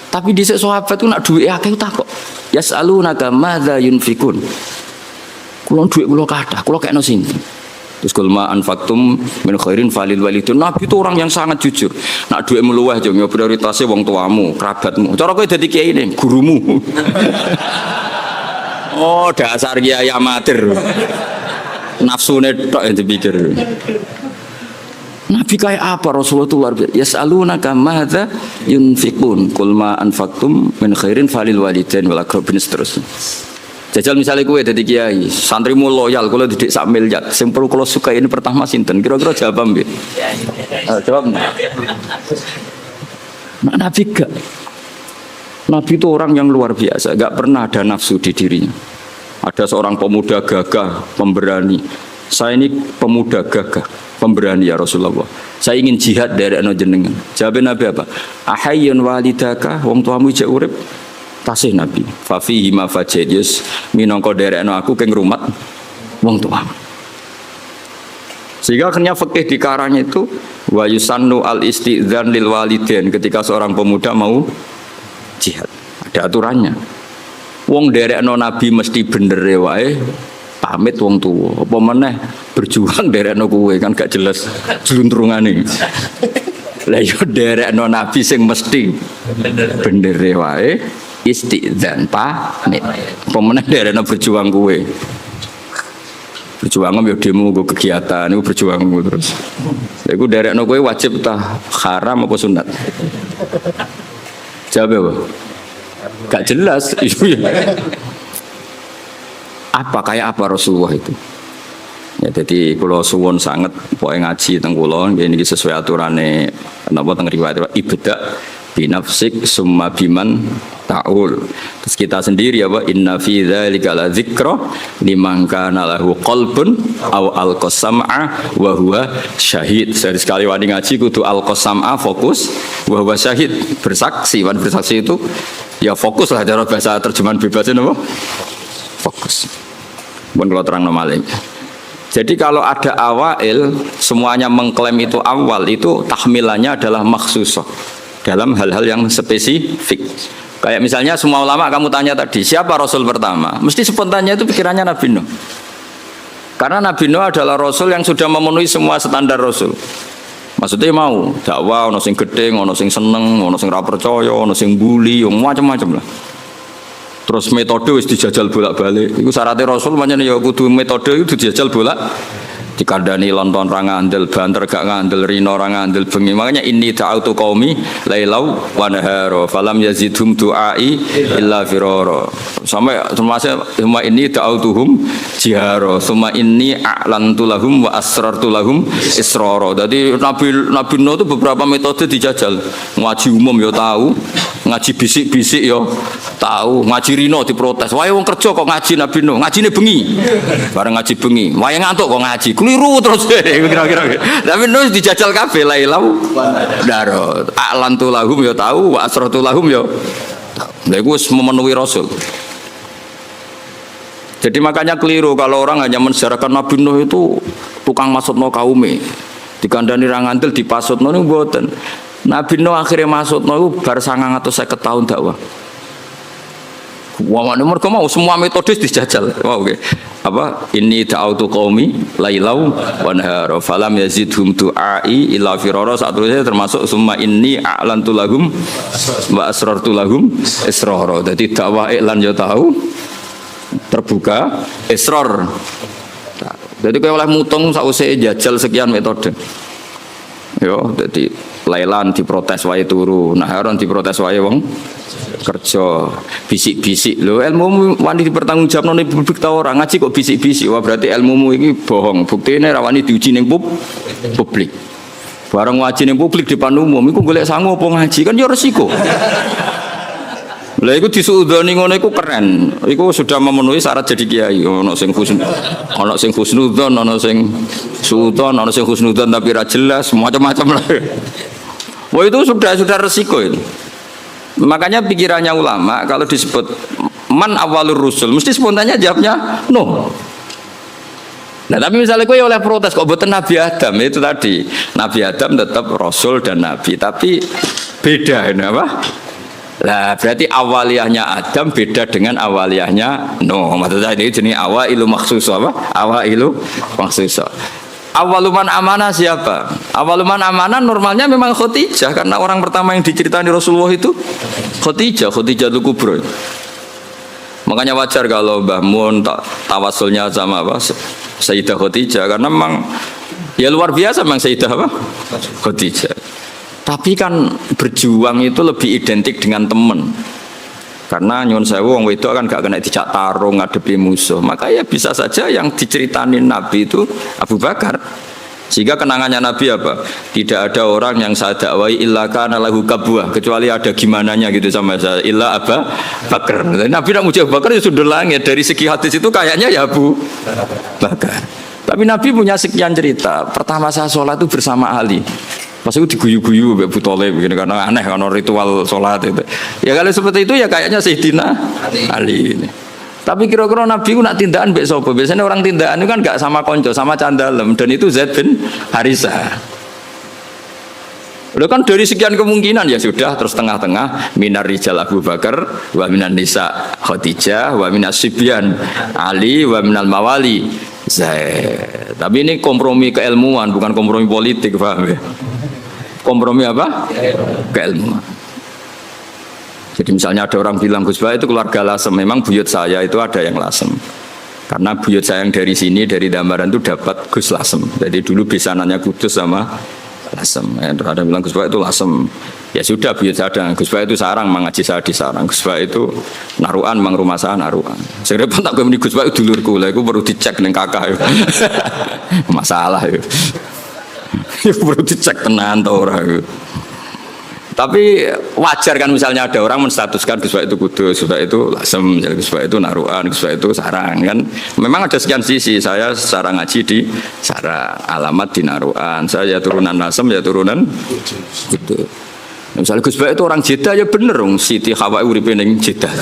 A: Tapi dhisik sahabat ku nak duwe akeh takok. Yasaluna kamadza yunfikun. Kulo duwe kula kathah, kula kekno sinten. Terus kulma anfaqtum min khairin falil walidun. Nabi itu orang yang sangat jujur. Nak duwe meluweh yo prioritasnya wong tuamu, kerabatmu. Cara kowe dadi kiai ini, gurumu. Oh, dasar kiai amatir. Nafsune tok yang dipikir. Nabi kayak apa Rasulullah itu luar biasa. Yas'alunaka madza yunfiqun. Qul ma anfaqtum min khairin falil walidain wal aqrabin seterusnya. Jajal misalnya kowe dadi kiai, santrimu loyal kula didik sak miliar. Sing perlu kula suka ini pertama sinten? Kira-kira jawab nggih. Jawab. Nah, Nabi gak. Nabi itu orang yang luar biasa, gak pernah ada nafsu di dirinya. Ada seorang pemuda gagah, pemberani. Saya ini pemuda gagah, pemberani ya Rasulullah. Saya ingin jihad dari ana jenengan. Jawab Nabi apa? Ahayyun walidaka, wong tuamu isih urip. Tasih Nabi. Fa fihi ma fajidus minangka derekno aku keng rumat wong tuamu. Sehingga akhirnya fikih dikarang itu wa yusannu al istidzan lil walidain ketika seorang pemuda mau jihad. Ada aturannya. Wong derekno Nabi mesti bener wae pamit wong tuwa. Apa meneh berjuang derekno kowe kan gak jelas jluntrungane. Lah yo derekno Nabi sing mesti bener wae istidzan pamit. Apa meneh derekno berjuang kowe. Berjuang yo demo go kegiatan iku berjuang terus. Lha iku derekno kowe wajib tah haram apa sunat? Jawab apa? Gak jelas. Apa kayak apa Rasulullah itu? Ya jadi kalau suwon sangat pokoke ngaji teng kula nggih niki sesuai aturane napa teng riwayat ibda binafsik summa biman ta'ul. Terus kita sendiri apa inna fi dzalika la dzikra liman kana lahu qalbun aw alqasam'a wa huwa syahid. Sekali wani ngaji kudu alqasam'a fokus wa huwa syahid bersaksi. Wan bersaksi itu ya fokus lah cara bahasa terjemahan bebasnya apa? Fokus. Pun kalau terang normalnya. Jadi kalau ada awail semuanya mengklaim itu awal itu tahmilannya adalah makhsusah dalam hal-hal yang spesifik. Kayak misalnya semua ulama kamu tanya tadi siapa Rasul pertama, mesti spontannya itu pikirannya Nabi Nuh. Karena Nabi Nuh adalah Rasul yang sudah memenuhi semua standar Rasul. Maksudnya mau dakwah, ono sing gedhe, ono sing seneng, ono sing ra percaya, ono sing bully, macam-macam lah. Terus metode wis dijajal bolak-balik. Iku syaratnya Rasul pancen ya kudu metode itu dijajal bolak. Dikandani lonton ra ngandel, banter gak ngandel, rino ra ngandel bengi. Makanya inni ta'autu qaumi lailau wa nahara falam yazidhum du'ai illa firara. Sampai termasuk semua ini ta'autuhum jihara, semua ini a'lantu lahum wa asrartu lahum israra. Jadi Nabi Nuh itu beberapa metode dijajal. Ngaji umum ya tahu, ngaji bisik-bisik ya Tahu ngaji rino diprotes. Wae wong kerja kok ngaji Nabi Nuh. Ngajine bengi. Bareng ngaji bengi. Wae ngantuk kok ngaji. Keliru terus kira-kira. Tapi Nuh dijajal kabeh lailau. Daro. A'lantu lahum ya tahu, wa asratu lahum ya. Lha iku wis memenuhi Rasul. Jadi makanya keliru kalau orang hanya mensejarahkan Nabi Nuh itu tukang masutno kaume. Dikandani ra ngandel dipasutno niku mboten. Nabi Nuh akhirnya masutno iku bar 950 tahun dakwah. Wah, mereka mau semua metode dijajal. Wow, okay. Apa? Ini da'autu qaumi lailau wa nahara falam yazidhum du'ai illa firara. Saterusnya termasuk summa inni a'lantu lahum wa asrartu lahum israra. Jadi dakwah iklan ya tahu terbuka israr. Jadi kaya oleh mutung sausé jajal sekian metode. Yo, jadi lailan diprotes wae turu, naharon diprotes wae wong kerja, bisik-bisik lho, ilmumu wani dipertanggungjawabno ning publik ta ora, ngaji kok bisik-bisik, wah berarti ilmumu iki bohong, buktine ra wani diuji ning publik. Bareng ngaji ning publik depan umum iku golek sangu apa ngaji kan ya resiko. Lah iku disuudoni ngono iku keren. Iku sudah memenuhi syarat jadi kiai. Ono sing husnudzon, ono sing suudzon, ono sing husnudzon tapi ra jelas, macam-macam lah. Wah itu sudah resiko itu. Makanya pikirannya ulama kalau disebut man awalur rusul mesti spontannya jawabnya no. Nah tapi misalnya gue oleh protes kok buatan Nabi Adam itu tadi Nabi Adam tetap Rasul dan Nabi tapi beda ini apa? Lah berarti awaliyahnya Adam beda dengan awaliyahnya no. Maksudnya ini jenis awailu maksus apa? Awailu maksus. Awaluman amanah siapa? Awaluman amanah normalnya memang Khadijah karena orang pertama yang diceritani Rasulullah itu Khadijah Kubra. Makanya wajar kalau Mbah Mun tawasulnya sama apa? Sayyidah Khadijah karena memang ya luar biasa memang Sayyidah apa? Khadijah. Tapi kan berjuang itu lebih identik dengan teman. Karena nyun sewu wong wedok kan gak kena dijak tarung ngadepi musuh. Maka ya bisa saja yang diceritain Nabi itu Abu Bakar. Sehingga kenangannya Nabi apa? Tidak ada orang yang saya dakwai illa kana lahu kabwah kecuali ada gimananya gitu sama saya illa Abu Bakar. Nabi nak muji Abu Bakar ya sudah langit dari segi hadis itu kayaknya ya Abu Bakar. Tapi Nabi punya sekian cerita. Pertama saya sholat itu bersama Ali. Pas itu diguyu-guyu Abu Thalib begini karena aneh karena ritual sholat itu. Ya kalau seperti itu ya kayaknya Sayyidina Ali ini. Tapi kira-kira Nabi itu nak tindakan mbek sapa? Biasanya orang tindakan itu kan enggak sama konco, sama candalem dan itu Zaid bin Harisah. Lalu kan dari sekian kemungkinan ya sudah terus tengah-tengah minar rijal Abu Bakar wa minan nisa Khadijah wa minas sibyan Ali wa minal mawali Zaid. Tapi ini kompromi keilmuan bukan kompromi politik, paham ya? Kompromi apa? Keilmuan. Jadi misalnya ada orang bilang Gus Bah itu keluarga Lasem, memang buyut saya itu ada yang Lasem. Karena buyut saya yang dari sini dari Dambaran itu dapat Gus Lasem. Jadi dulu besanannya Kudus sama Lasem. Ada bilang Gus Bah itu Lasem. Ya sudah buyut saya ada Gus Bah itu Sarang, mengaji saya di Sarang. Gus Bah itu Naruan, mang rumah saya Naruan. Saya repot tak gue Gus Bah itu dulurku lah, itu perlu dicek dengan kakak. Masalah itu. Ya perlu dicek tenan atau orang. Tapi wajar kan misalnya ada orang menstatuskan Gus Bah itu Kudus, Gus Bah itu Lasem, Gus Bah itu Naruan, Gus Bah itu Sarang kan. Memang ada sekian sisi. Saya secara ngaji di Sarang, alamat di Naruan. Saya ya turunan Lasem, ya turunan Kudus. Misalnya Gus Bah itu orang Jeddah ya bener dong. Siti Hawa uripe ning Jeddah.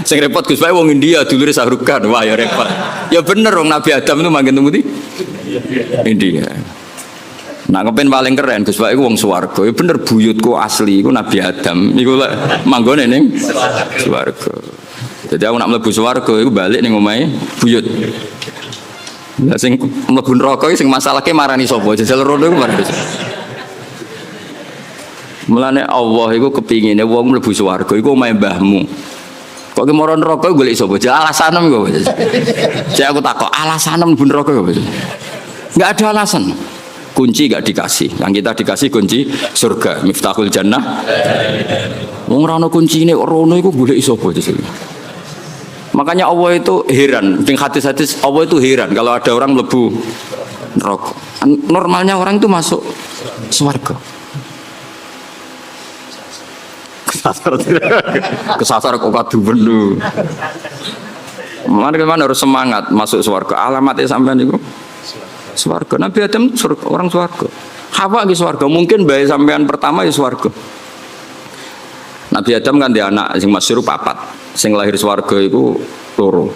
A: Sing repot Gus Bah wong India dulure Sahrukan. Wah ya repot. Ya bener dong Nabi Adam itu manggen temu di India. Nah kepen paling keren Gus Bah iku wong swarga. Ya bener buyutku asli iku Nabi Adam. Iku lek manggone ning swarga. Jadi aku nak mlebu swarga iku balik ning omahe buyut. Lah sing mlebu neraka iki sing masalahke marani sapa? Jajal rono iku marani. Mulane Allah iku kepingine wong mlebu swarga iku omahe mbahmu. Kok ki mara neraka golek sapa? Alasane iku. Saya aku takok, alasane mlebu neraka apa? Enggak ada alasan. Kunci gak dikasih. Yang kita dikasih kunci surga, miftahul jannah. Wong ora ono kuncine rono iku golek sapa jajal. Makanya Allah itu heran, ning hadis-hadis Allah itu heran kalau ada orang mlebu neraka. Normalnya orang itu masuk swarga. Kesasar kok kadu benu. Mana harus semangat masuk surga. Alamatnya sampean itu surga. Nabi Adam surga, orang surga. Hawa di surga. Mungkin bayi sampean pertama ya surga. Nabi Adam kan dia anak sing masyhur papat. Sing lahir surga itu loro.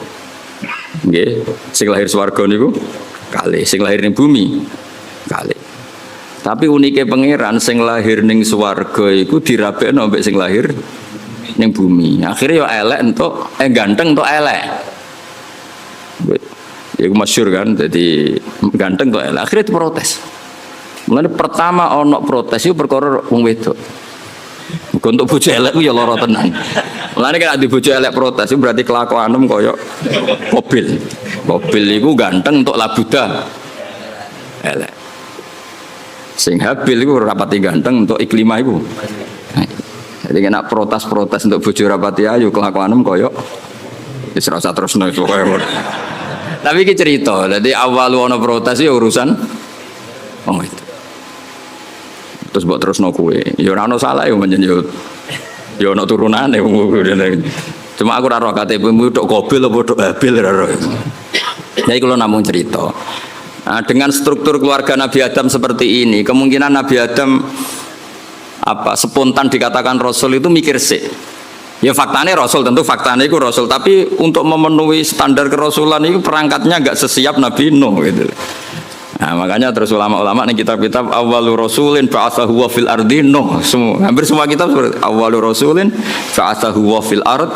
A: Nggih, sing lahir surga niku kali, sing lahir ning bumi kali. Tapi uniknya pangeran sing lahir ning surga iku dirabekno mbek sing lahir ning bumi. Akhirnya ya elek entuk ganteng entuk elek. Ya masyhur kan, jadi ganteng kok elek. Akhirnya diprotes. Mulane pertama ono protes itu perkara wong wedok. Untuk bojo elek ku ya lara tenan. Mulane kan adi bojo elek protes itu berarti kelakuanem koyo Kobil. Kobil iku ganteng untuk labuda elek. Sing Habil iku rapati ganteng untuk Iklimah iku. Jadi kena protes-protes untuk bojo rapati ayu kelakuanem koyo wis ora usah terusno iku koyo. Tapi iki cerita, jadi awal ana protes ya urusan wong itu. Terus mbok terusno kowe. Ya ora ono salah ya menjen yo. Ya ono turunane wong. Cuma aku ora ro KTP-mu tok Kobil apa tok Habil ora ro. Jadi kalau namung cerita. Nah, dengan struktur keluarga Nabi Adam seperti ini, kemungkinan Nabi Adam spontan dikatakan Rasul itu mikir sih. Ya faktanya Rasul, tentu faktanya itu Rasul, tapi untuk memenuhi standar kerasulan itu perangkatnya nggak sesiap Nabi Nuh gitu. Nah, makanya terus ulama-ulama nih kitab-kitab awalur rasulin ba'atsahu wa fil ardi Nuh. Hampir semua kitab seperti awalur rasulin ba'atsahu wa fil ard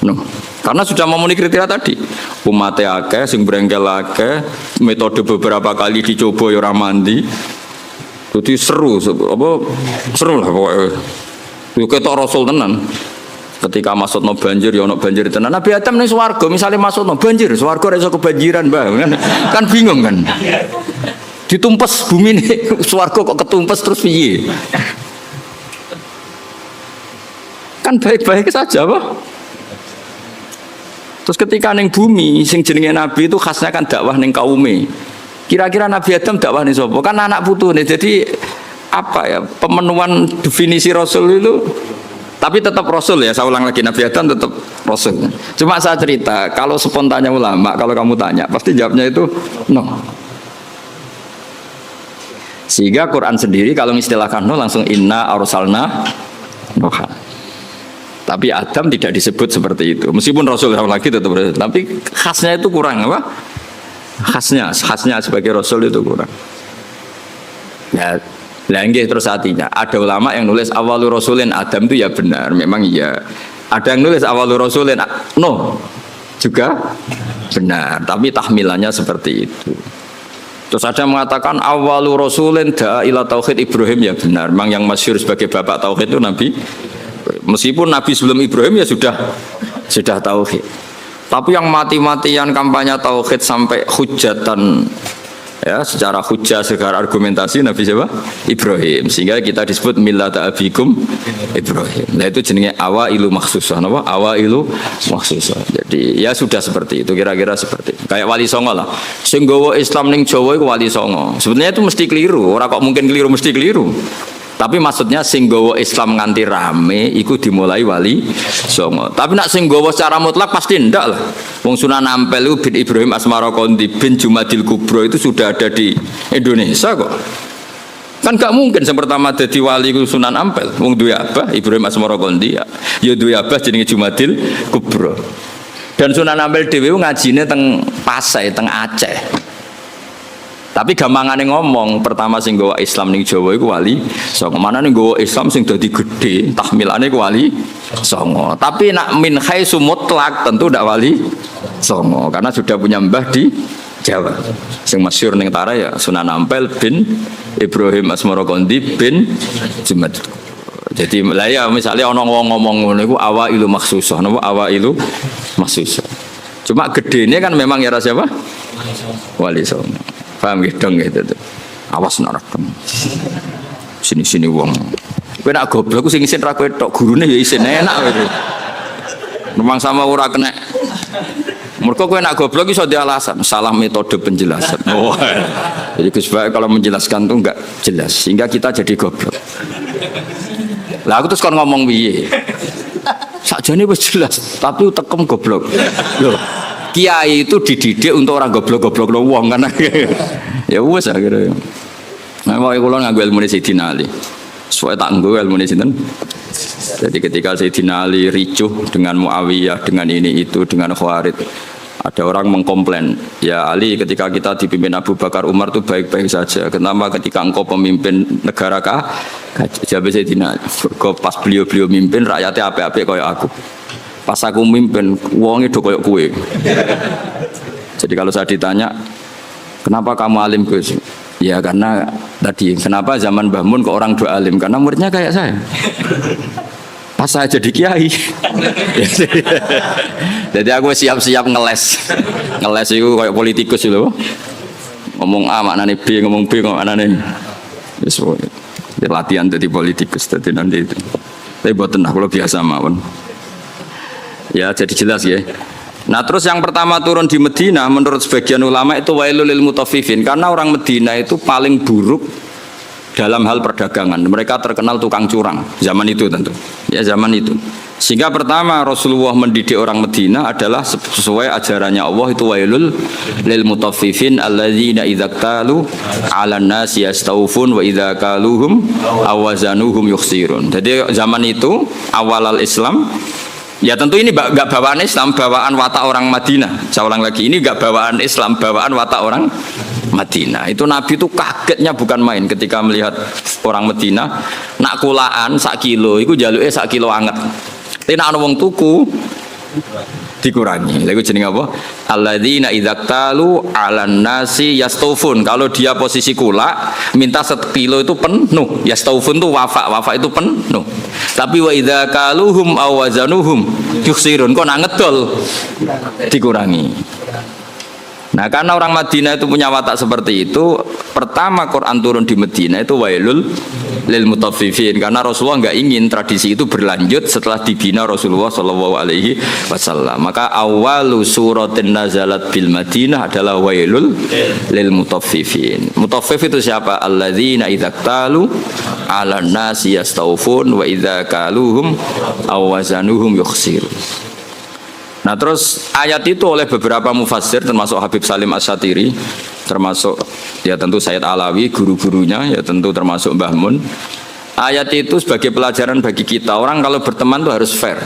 A: Nuh. Karena sudah memenuhi kriteria tadi. Umatnya akeh, sing brengkel akeh, metode beberapa kali dicoba ya ora mandi. Jadi seru lah pokoknya. Yo ketok Rasul tenan. Ketika masukno banjir ya ono banjir tenan. Nabi Adam ning swarga misale masukno banjir, swarga ora iso kebanjiran, Mbah. Kan bingung kan. Ditumpes bumi ini swarga kok ketumpes terus piye? Kan baik-baik saja, Pak. Terus ketika ning bumi sing jenenge nabi itu khasnya kan dakwah ning kaume. Kira-kira Nabi Adam dakwah ning sapa? Kan anak putune. Jadi pemenuhan definisi Rasul itu. Tapi tetap Rasul ya, saya ulang lagi, Nabi Adam tetap Rasul. Cuma saya cerita, kalau spontannya ulama, kalau kamu tanya, pasti jawabnya itu no. Sehingga Quran sendiri kalau istilahkan no langsung inna arsalna Nuha. Tapi Adam tidak disebut seperti itu. Meskipun Rasul lagi tetap Rasul, tapi khasnya itu kurang apa? Khasnya sebagai Rasul itu kurang. Ya. Langgih terus artinya ada ulama yang nulis awalur rasulin Adam itu ya benar, memang iya. Ada yang nulis awalur rasulin no juga benar, tapi tahmilannya seperti itu. Terus ada yang mengatakan awalur rasulin da'a ila tauhid Ibrahim ya benar, memang yang masyhur sebagai bapak tauhid itu Nabi. Meskipun Nabi sebelum Ibrahim ya sudah tauhid. Tapi yang mati-matian kampanye tauhid sampai hujatan ya secara hujjah secara argumentasi Nabi siapa? Ibrahim. Sehingga kita disebut millata abikum Ibrahim. Nah itu jenenge awailu makhsusah. Napa? Awailu makhsusah. Jadi ya sudah seperti itu, kira-kira seperti itu. Kayak Wali Songo lah. Sing nggawa Islam ning Jawa iku Wali Songo. Sebenarnya itu mesti keliru. Ora kok mungkin keliru, mesti keliru. Tapi maksudnya sing nggawa Islam nganti rame iku dimulai Wali Songo. Tapi nak sing nggawa secara mutlak pasti ndak lah. Wong Sunan Ampel itu bin Ibrahim Asmara Kondi bin Jumadil Kubro itu sudah ada di Indonesia kok. Kan gak mungkin yang pertama jadi wali itu Sunan Ampel. Wong duwe abah Ibrahim Asmara Kondi ya duwe abah jenenge Jumadil Kubro. Dan Sunan Ampel dhewe ngajine teng Pasai, teng Aceh. Tapi gampangane ngomong, pertama sing nggawa Islam ning Jawa iku Wali Songo. Manane nggawa Islam sing dadi gedhe, tahmilane iku Wali Songo. Tapi nak min haitsu mutlak tentu ndak Wali Songo karena sudah punya mbah di Jawa. Sing masyhur ning Tara ya Sunan Ampel bin Ibrahim Asmara Kondi bin Jumad. Jadi lah ya misalnya ana wong ngomong ngono iku awailu makhsusah, napa awailu makhsusah. Cuma gedene kan memang ya siapa? Wali Songo. Paham gitu dong gitu tuh. Awas nak rekam. Sini wong. Kowe nak goblok sing isin ra kowe tok, gurune ya isin enak gitu. Memang sama ora kena. Mergo kowe nak goblok iso di alasan, salah metode penjelasan. Oh. Jadi Gus Bae kalau menjelaskan tuh enggak jelas sehingga kita jadi goblok. Lah aku terus kon ngomong piye? Sakjane wis jelas, tapi utekem goblok. Loh, kiai itu dididik untuk orang goblok-goblok lo wong kan. Ya wis akhirnya. Nah, wae kula nganggo ilmu Sayyidina Ali. Soale tak nggo ilmu sinten. Jadi ketika Sayyidina Ali ricuh dengan Muawiyah, dengan ini itu, dengan Khawarij, ada orang mengkomplain, ya Ali, ketika kita dipimpin Abu Bakar Umar itu baik-baik saja. Kenapa ketika engkau pemimpin negara kah? Jawab Sayyidina, pas beliau mimpin rakyatnya apik-apik kayak aku. Pas aku mimpin, wonge do kayak kue. Jadi kalau saya ditanya, kenapa kamu alim Gus? Ya karena tadi, kenapa zaman Mbah Mun kok orang do alim? Karena muridnya kayak saya. Pas saya jadi kiai. Jadi aku siap-siap ngeles itu kayak politikus lho. Ngomong A maknane B, ngomong B maknane. Wis latihan jadi politikus tadi nanti itu. Tapi boten aku biasa mawon. Ya jadi jelas ya. Nah terus yang pertama turun di Medina menurut sebagian ulama itu wailul lil mutaffifin, karena orang Medina itu paling buruk dalam hal perdagangan. Mereka terkenal tukang curang zaman itu tentu. Ya zaman itu. Sehingga pertama Rasulullah mendidik orang Medina adalah sesuai ajarannya Allah, itu wailul lil mutaffifin alladzina idza qalu 'alan nasi yastawfun wa idza qaluhum awazanuhum yukhsirun. Jadi zaman itu awal Islam, ya tentu ini enggak bawaan Islam, bawaan watak orang Madinah. Saya ulang lagi, ini enggak bawaan Islam, bawaan watak orang Madinah. Itu Nabi itu kagetnya bukan main ketika melihat orang Madinah nak kulaan sak kilo, itu jaluke sak kilo anget. Tapi nak ana wong tuku dikurangi. Lha iku jenenge apa? Alladzina idza qalu 'alan nasi yastawfun. Kalau dia posisi kula, minta 1 kilo itu penuh. Yastawfun itu wafa itu penuh. Tapi wa idza qaluhum aw wazanuhum yukhsirun. Kok nak ngedol dikurangi. Nah, karena orang Madinah itu punya watak seperti itu, pertama Quran turun di Madinah itu wailul lil mutaffifin, karena Rasulullah enggak ingin tradisi itu berlanjut setelah dibina Rasulullah sallallahu alaihi wasallam. Maka awalu suratin nazalat bil Madinah adalah wailul lil mutaffifin. Mutaffif itu siapa? Alladzina idza qalu 'alan nasi yastawfun wa idza qaluhum aw wazanuhum yukhsirun. Nah terus ayat itu oleh beberapa mufassir termasuk Habib Salim Asy-Syatiri, termasuk ya tentu Sayyid Alawi, guru-gurunya, ya tentu termasuk Mbah Mun. Ayat itu sebagai pelajaran bagi kita, orang kalau berteman tuh harus fair.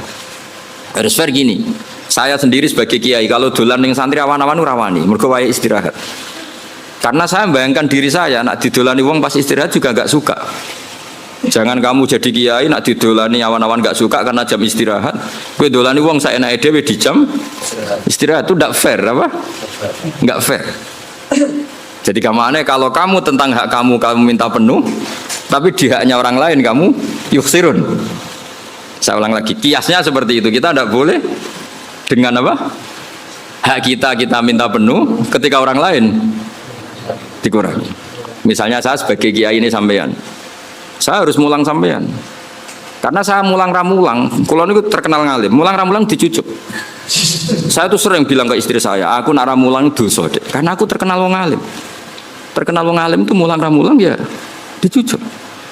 A: Harus fair gini, saya sendiri sebagai kiai kalau dolan ning santri awan-awan rawani, mergo wae istirahat. Karena saya membayangkan diri saya nak didolani wong pas istirahat juga enggak suka. Jangan kamu jadi kiai nak didolani awan-awan gak suka karena jam istirahat. Kowe dolani wong saenake dhewe di jam istirahat, itu ndak fair apa? Enggak fair. Jadi kamane kalau kamu tentang hak kamu minta penuh, tapi di haknya orang lain kamu yuksirun. Saya ulang lagi, kiasnya seperti itu. Kita ndak boleh dengan apa? Hak kita minta penuh ketika orang lain dikurangi. Misalnya saya sebagai kiai ini sampean, saya harus mulang sampean. Karena saya mulang ramulang, kulon itu terkenal ngalim. Mulang ramulang dicucuk. Saya tuh sering bilang ke istri saya, aku nak ramulang dosa dek. Karena aku terkenal wong alim. Terkenal wong alim itu mulang ramulang ya dicucuk.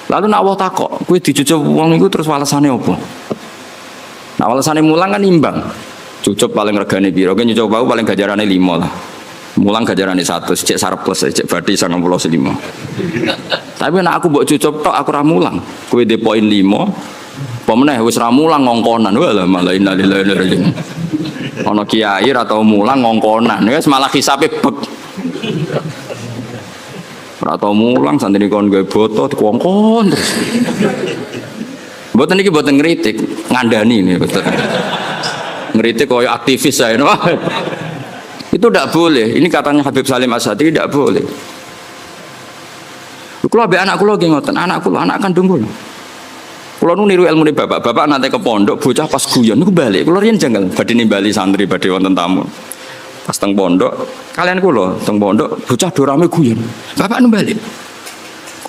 A: Lalu nak Allah takok, kowe dicucuk wong iku terus walesane opo? Nah walesane mulang kan imbang. Cucuk paling regane piro? Kowe nyucuk bau paling gajarane 5 lah. Mulang gajarane 100, cek surplus, cek badhe 95. Tapi nek aku mbok cucup tok aku ra mulang. Kowe de poin 5. Apa meneh wis ra mulang ngongkonan. Walah malah innalillahi wa inna ilaihi raji'un. Ana kiai ra tau mulang ngongkonan. Wis malah hisabe bek. Ora tau mulang santri kon gawe boto dikongkon terus. Mboten iki mboten ngritik, ngandani ini betul. Ngritik koyo aktivis saya. Itu tidak boleh. Ini katanya Habib Salim Asy-Syatiri tidak boleh. Kalau ambek anak kula nggih ngoten, anak kandung kula. Kula nu niru ilmune bapak. Bapak nanti ke pondok bocah pas guyon niku balik. Kula riyen janggal badhe nimbali santri badhe wonten tamu. Pas teng pondok, kalian kula teng pondok bocah do rame guyon. Bapak nu balik.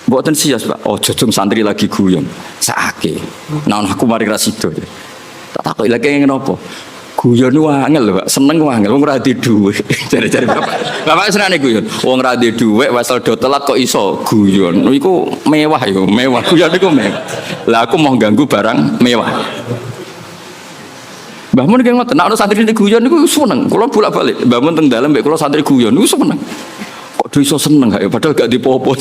A: Mboten sias, Pak. Oh, jojong santri lagi guyon. Sakake. Nah aku mari ra sida. Tak takoki lagi ngene apa? Guyon ku angel lho, Pak. Seneng ku angel wong ora di dhuwit. Jare-jare bapak. Bapak senengane guyon. Wong ora di dhuwit wasal do telat kok iso guyon. Iku mewah yo, mewah. Guyon iku mewah. Lah aku mau ganggu barang mewah. Mbah Mun ki ngoten, nek ana santri guyon niku seneng. Kula bolak-balik. Mbah Mun teng dalem mbek kula santri guyon niku seneng. Kok iso seneng gak ya padahal gak dipopo.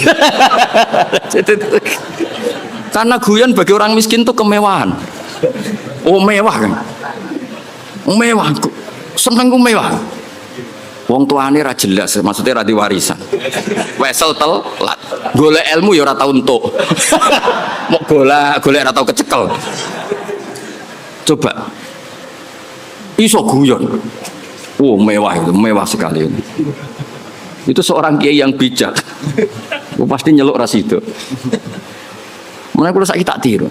A: Karena guyon bagi orang miskin itu kemewahan. Oh mewah kan? Mewah, seneng ku mewah. Wong tuane ra jelas, maksudnya ra diwarisan. Wesel telat, golek ilmu ya ora tau entuk. Mau golek ra tau kecekel. Coba iso guyon. Oh mewah itu, mewah sekali. Itu seorang kiai yang bijak. Pasti nyeluk ras itu. Mulai kula saiki tak tiru.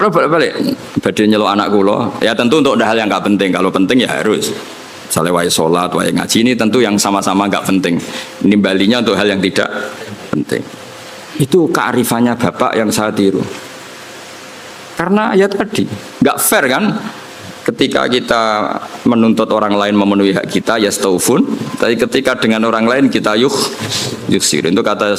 A: Kalau balik badhe nyeluk anak kula, ya tentu untuk hal yang enggak penting. Kalau penting ya harus. Misalnya wae salat, wae ngaji ini tentu yang sama-sama enggak penting. Nimbalinya untuk hal yang tidak penting. Itu kearifannya bapak yang saya tiru. Karena ya tadi, enggak fair kan? Ketika kita menuntut orang lain memenuhi hak kita, ya staufun. Tapi ketika dengan orang lain kita yuksir. Itu kata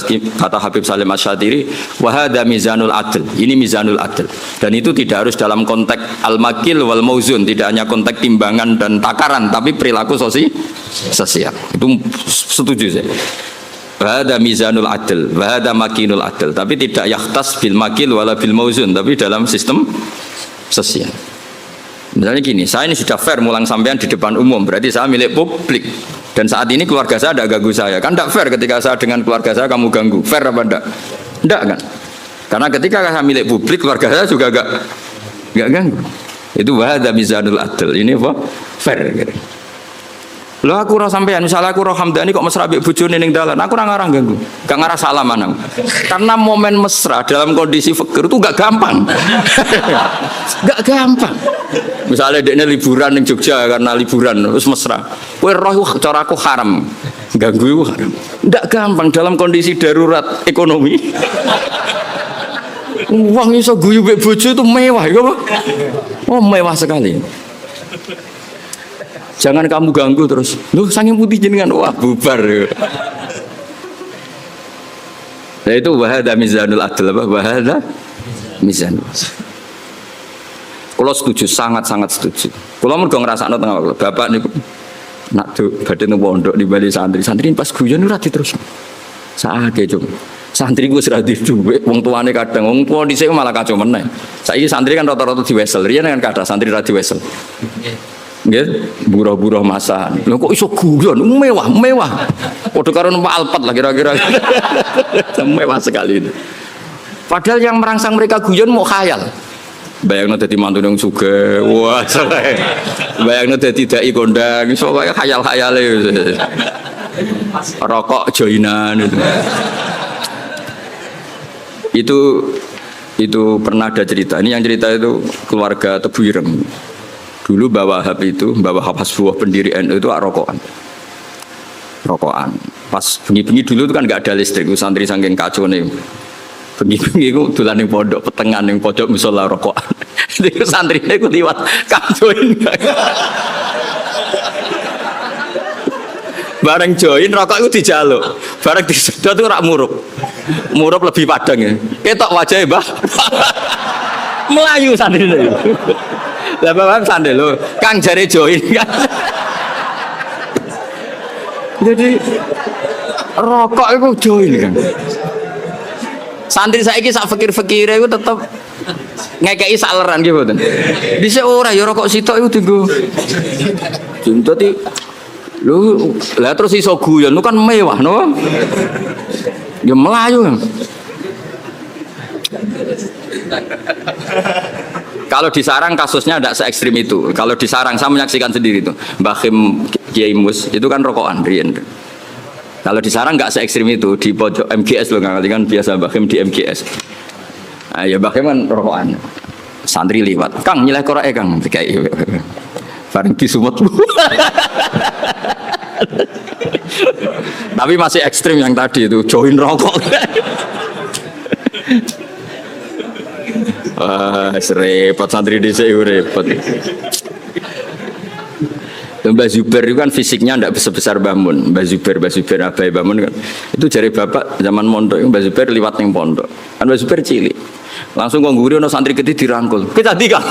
A: Habib Salim Asy-Syatiri, wahada mizanul adl. Ini mizanul adl. Dan itu tidak harus dalam konteks al-makil wal mauzun, tidak hanya konteks timbangan dan takaran, tapi perilaku sosial. Itu setuju saya. Wahada mizanul adl, wahada makinul adl. Tapi tidak yakhtas bil makil wala bil mauzun, tapi dalam sistem sosial. Misalnya gini, saya ini sudah fair mulang sampean di depan umum, berarti saya milik publik. Dan saat ini keluarga saya tidak ganggu saya. Kan tidak fair ketika saya dengan keluarga saya kamu ganggu. Fair apa enggak? Enggak kan? Karena ketika saya milik publik, keluarga saya juga enggak ganggu. Itu wahada mizanul adl. Ini apa? Fair gitu. Loh aku roh sampean, misalnya aku roh Hamdani kok mesra mbek bojone ning dalan, aku ora ngarang ganggu. Gak ngarah salaman. Karena momen mesra dalam kondisi fakir itu gak gampang. Gak gampang. Misalnya dekne liburan ning Jogja karena liburan terus mesra. Kowe roh cara aku haram. Ganggu iku haram. Ndak gampang dalam kondisi darurat ekonomi. Uang iso guyu mbek bojo itu mewah ya apa? Oh mewah sekali. Jangan kamu ganggu terus. Loh saking putih jenengan wah bubar. Nah itu wahada mizanul adl apa? Wahada mizanul. Kalau setuju, sangat-sangat setuju. Kalau mergo ngrasakno tengah waktu, bapak niku nak badhe nang pondok di Bali santri pas guyon ora diterus. Saake cum. Santri ku wis ra dhuwit, wong tuane kadang wong tuwa dhisik malah kacau meneh. Saiki santri kan rata-rata diwesel, riyen kan kathah santri ra diwesel. Nggih, buruh-buruh masa. Lho kok iso guyon mewah. Padha karo numpak Alphard lah kira-kira. Mewah sekali itu. Padahal yang merangsang mereka guyon mau khayal. Bayangno dadi mantu nang sugih. Wah, seleh. Bayangno dadi dai kondang, iso kaya khayal-khayale. Rokok joinan itu pernah ada cerita. Ini yang cerita itu keluarga Tebu Ireng. Dulu Mbah Wahab itu, Mbah Wahab Hasbuah pendiri NU itu rokokan. Pas bengi-bengi dulu itu kan nggak ada listrik, santri saking kacau nih. Bengi-bengi itu dolan ning pondok petengan ning pojok musala rokokan. Itu santrine iku liwat kancoin. Bareng join rokok itu dijaluk. Bareng disedot itu rak murup. Murup lebih padang ya. Ketok wajahnya Mbah. Melayu santrine. Lah bapak sandel lho, Kang jare join kan. Jadi rokok itu join kan. Santri saiki sak fikir-fikire iku tetep ngekeki saleran nggih mboten. Dhisik ora ya rokok sitok iku dienggo. Dadi lho lah terus iso guyon kan mewah no. Ya melayu kan. Kalau di Sarang kasusnya tidak se-ekstrim itu. Kalau di Sarang saya menyaksikan sendiri itu. Mbah Khim Kiai Mus itu kan rokokan riyen. Kalau di Sarang nggak se-ekstrim itu, di pojok MGS loh kan biasa Mbah Khim di MGS. Nah, ya Mbah Khim kan rokokan. Santri liwat. Kang nyileh korake Kang kayak bareng disumut. Tapi masih ekstrim yang tadi itu join rokok. Wah, repot santri dhisik repot. Mbah Zubair itu kan fisiknya tidak sebesar Mbah Mun. Mbah Zubair Abai Mbah Mun kan. Itu jari bapak zaman mondok, Mbah Zubair liwat ning pondok. Kan Mbah Zubair cilik. Langsung kok ngguri ono santri gede dirangkul. Kita tiga.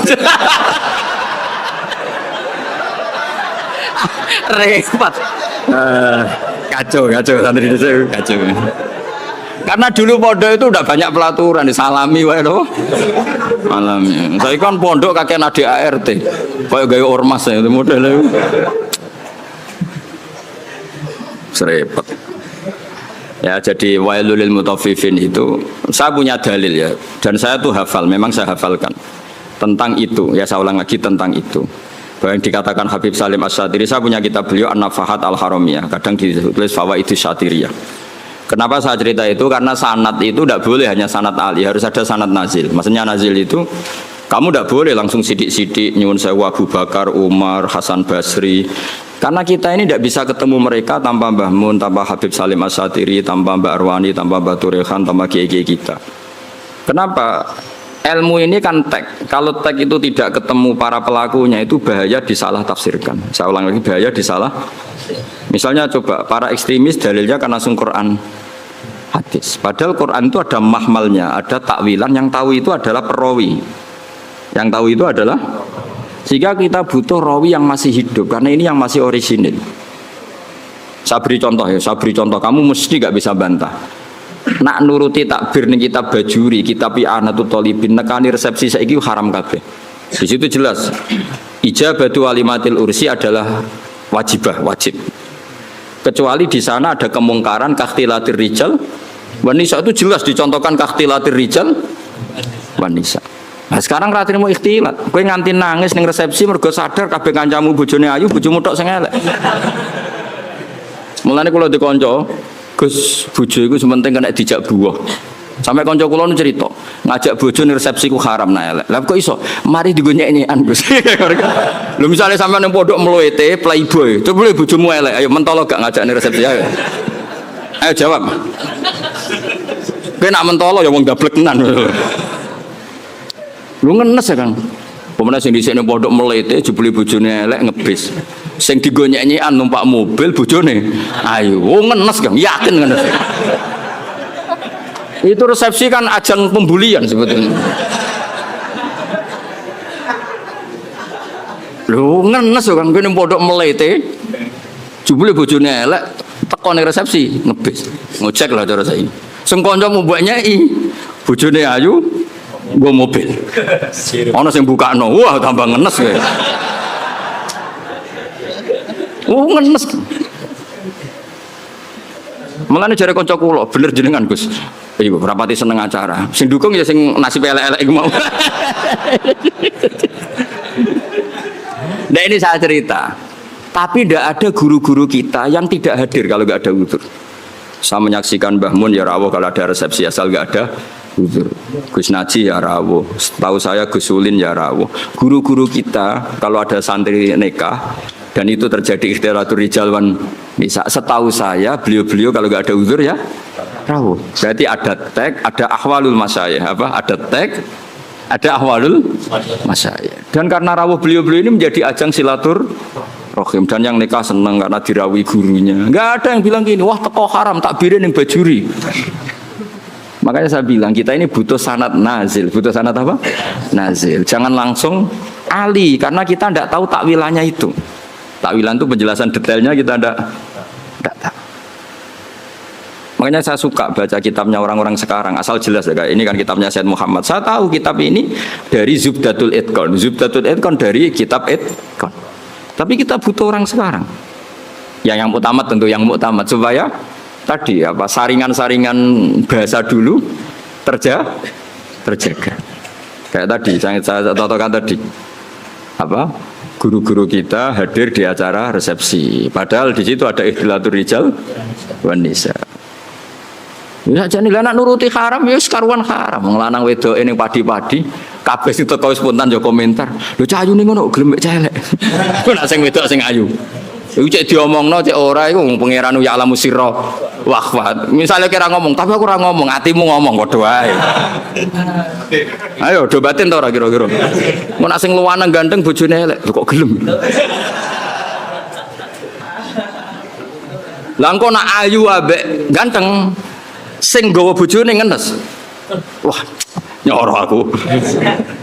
A: Repot. Kacau santri itu kacau. Karena dulu pondok itu udah banyak pelaturan, disalami wae lho. Alami. Saya kan pondok kakek adik ART. Kayak gaya ormas ya itu modelnya. Serempet. Ya jadi wailul lil mutaffifin itu saya punya dalil ya dan saya tuh hafal, memang saya hafalkan tentang itu. Ya saya ulang lagi tentang itu. Bahwa yang dikatakan Habib Salim Asy-Syatiri, saya punya kitab beliau An-Nafahat Al-Haramiyah, kadang ditulis Fawaidus Syatiriyah. Kenapa saya cerita itu? Karena sanad itu tidak boleh hanya sanad ali, harus ada sanad nazil. Maksudnya nazil itu kamu tidak boleh langsung sidik-sidik nyuwun sewu Abu Bakar, Umar, Hasan Basri. Karena kita ini tidak bisa ketemu mereka tanpa Mbah Mun, tanpa Habib Salim Asy-Syatiri, tanpa Mbak Arwani, tanpa Mbak Turehan, tanpa kiai-kiai kita. Kenapa? Ilmu ini kan tag. Kalau tag itu tidak ketemu para pelakunya itu bahaya disalah tafsirkan. Saya ulang lagi, bahaya disalah. Misalnya coba para ekstremis dalilnya kan langsung Quran hadis. Padahal Quran itu ada mahmalnya, ada takwilan. Yang tahu itu adalah perawi. Yang tahu itu adalah, sehingga kita butuh rawi yang masih hidup karena ini yang masih orisinil. Saya beri contoh ya, kamu mesti gak bisa bantah. Nak nuruti takbir ning kitab Bajuri, kitab I'anatul Thalibin, nekani resepsi saiki haram kabeh. Di situ jelas ijabatu walimatil ursi adalah wajib. Kecuali di sana ada kemungkaran kakhtilatir rijal wanisa, itu jelas dicontohkan kakhtilatir rijal wanisa. Nah sekarang ratine mau ikhtilat, kowe nganti nangis ning resepsi mergo sadar kabeh kancamu bojone ayu, bojomu tok sing elek. Mulane kula dikonco, Gus bojo iku sementing kena dijak buah. Sampai kanca kula nu cerita, ngajak bojo ning resepsi ku haram nah elek. Lah kok iso? Mari digo nyek-nyekan Gus. Lho misale sampean ning pondok mluwete playboy, terus boleh bojomu elek, ayo mentolo gak ngajak ning resepsi ayo. Ayo jawab. Kowe nak mentolo ya wong gablek tenan. Lu ngenes ya Kang. Pemenang sing dhisik ning pondok mlete jebule bojone elek ngebis. Sing digo nyek-nyekan numpak mobil bojone. Ayo, ngenes Kang, yakin ngenes. Itu resepsi kan ajang pembulian sebetulnya. Lu ngenes ya Kang, kowe ning pondok mlete jebule bojone elek teko ning resepsi ngebis. Ngecek lah cara saiki. Sing kancamu mbok nyeki bojone ayu nggo mobil. Ana sing bukakno, wah tambah ngenes kowe. Ngenes. Mulane jare kanca kula, bener jenengan Gus. Iya, rapati seneng acara. Sing dukung ya sing nasib elek-elek iku mau. Nah ini saya cerita. Tapi tidak ada guru-guru kita yang tidak hadir kalau nggak ada udzur. Saya menyaksikan Mbah Mun ya rawuh kalau ada resepsi asal nggak ada udzur. Gus Naji ya rawuh. Tahu saya Gus Ulin ya rawuh. Guru-guru kita kalau ada santri nikah dan itu terjadi ikhtilatul rijal wan nisa, setahu saya beliau-beliau kalau nggak ada udzur ya rawuh. Berarti ada tag, ada ahwalul masyayikh, apa? Ada tag, ada ahwalul masyayikh. Dan karena rawuh beliau-beliau ini menjadi ajang silaturahim dan yang nikah seneng karena dirawi gurunya. Nggak ada yang bilang gini, wah teko haram takbirin yang Bajuri. Makanya saya bilang kita ini butuh sanad nazil. Butuh sanad apa? Nazil. Jangan langsung ali karena kita tidak tahu takwilannya itu. Takwilan itu penjelasan detailnya kita tidak tahu. Makanya saya suka baca kitabnya orang-orang sekarang asal jelas ya. Ini kan kitabnya Said Muhammad. Saya tahu kitab ini dari Zubdatul Itqan. Zubdatul Itqan dari kitab Itqan. Tapi kita butuh orang sekarang. Yang utama tentu yang muktamad supaya tadi apa saringan-saringan bahasa dulu terjaga. Kayak tadi saya contohkan tadi apa guru-guru kita hadir di acara resepsi. Padahal di situ ada ikhtilatul rijal wan nisa. Ya jane anak nuruti haram ya karuan haram. Wong lanang wedok ning padi-padi kabeh sing teko spontan yo komentar. Lho cah ayune ngono gelem mek celek. Ku nak sing wedok sing ayu. Iku cek diomongno cek ora iku wong pangeran ya alamu sirra waqfat. Misale kira ngomong tapi aku ora ngomong, atimu ngomong padha wae. Ayo do batin to ora kira-kira. Mun nak sing luwanang ganteng bojone elek kok gelem. Lah engko nak ayu ambek ganteng sing nggawa bojone ngenes. Wah, nyoro aku.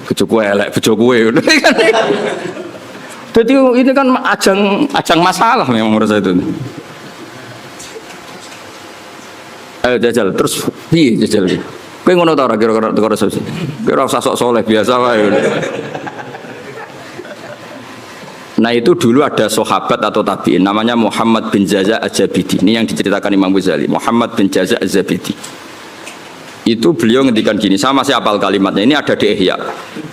A: Bojoku elek, bojoku ngono kan. Jadi ini kan ajang masalah memang menurut saya itu. Ayo jajal terus piye jajal iki. Kowe ngono ta ora kira-kira teko resepsi. Kira usah sok soleh biasa wae. Nah itu dulu ada sahabat atau tabi'in namanya Muhammad bin Jaza' Az-Zabidi. Ini yang diceritakan Imam Ghazali. Muhammad bin Jaza' Az-Zabidi. Itu beliau ngendikan gini, sama saya hafal kalimatnya. Ini ada di Ihya.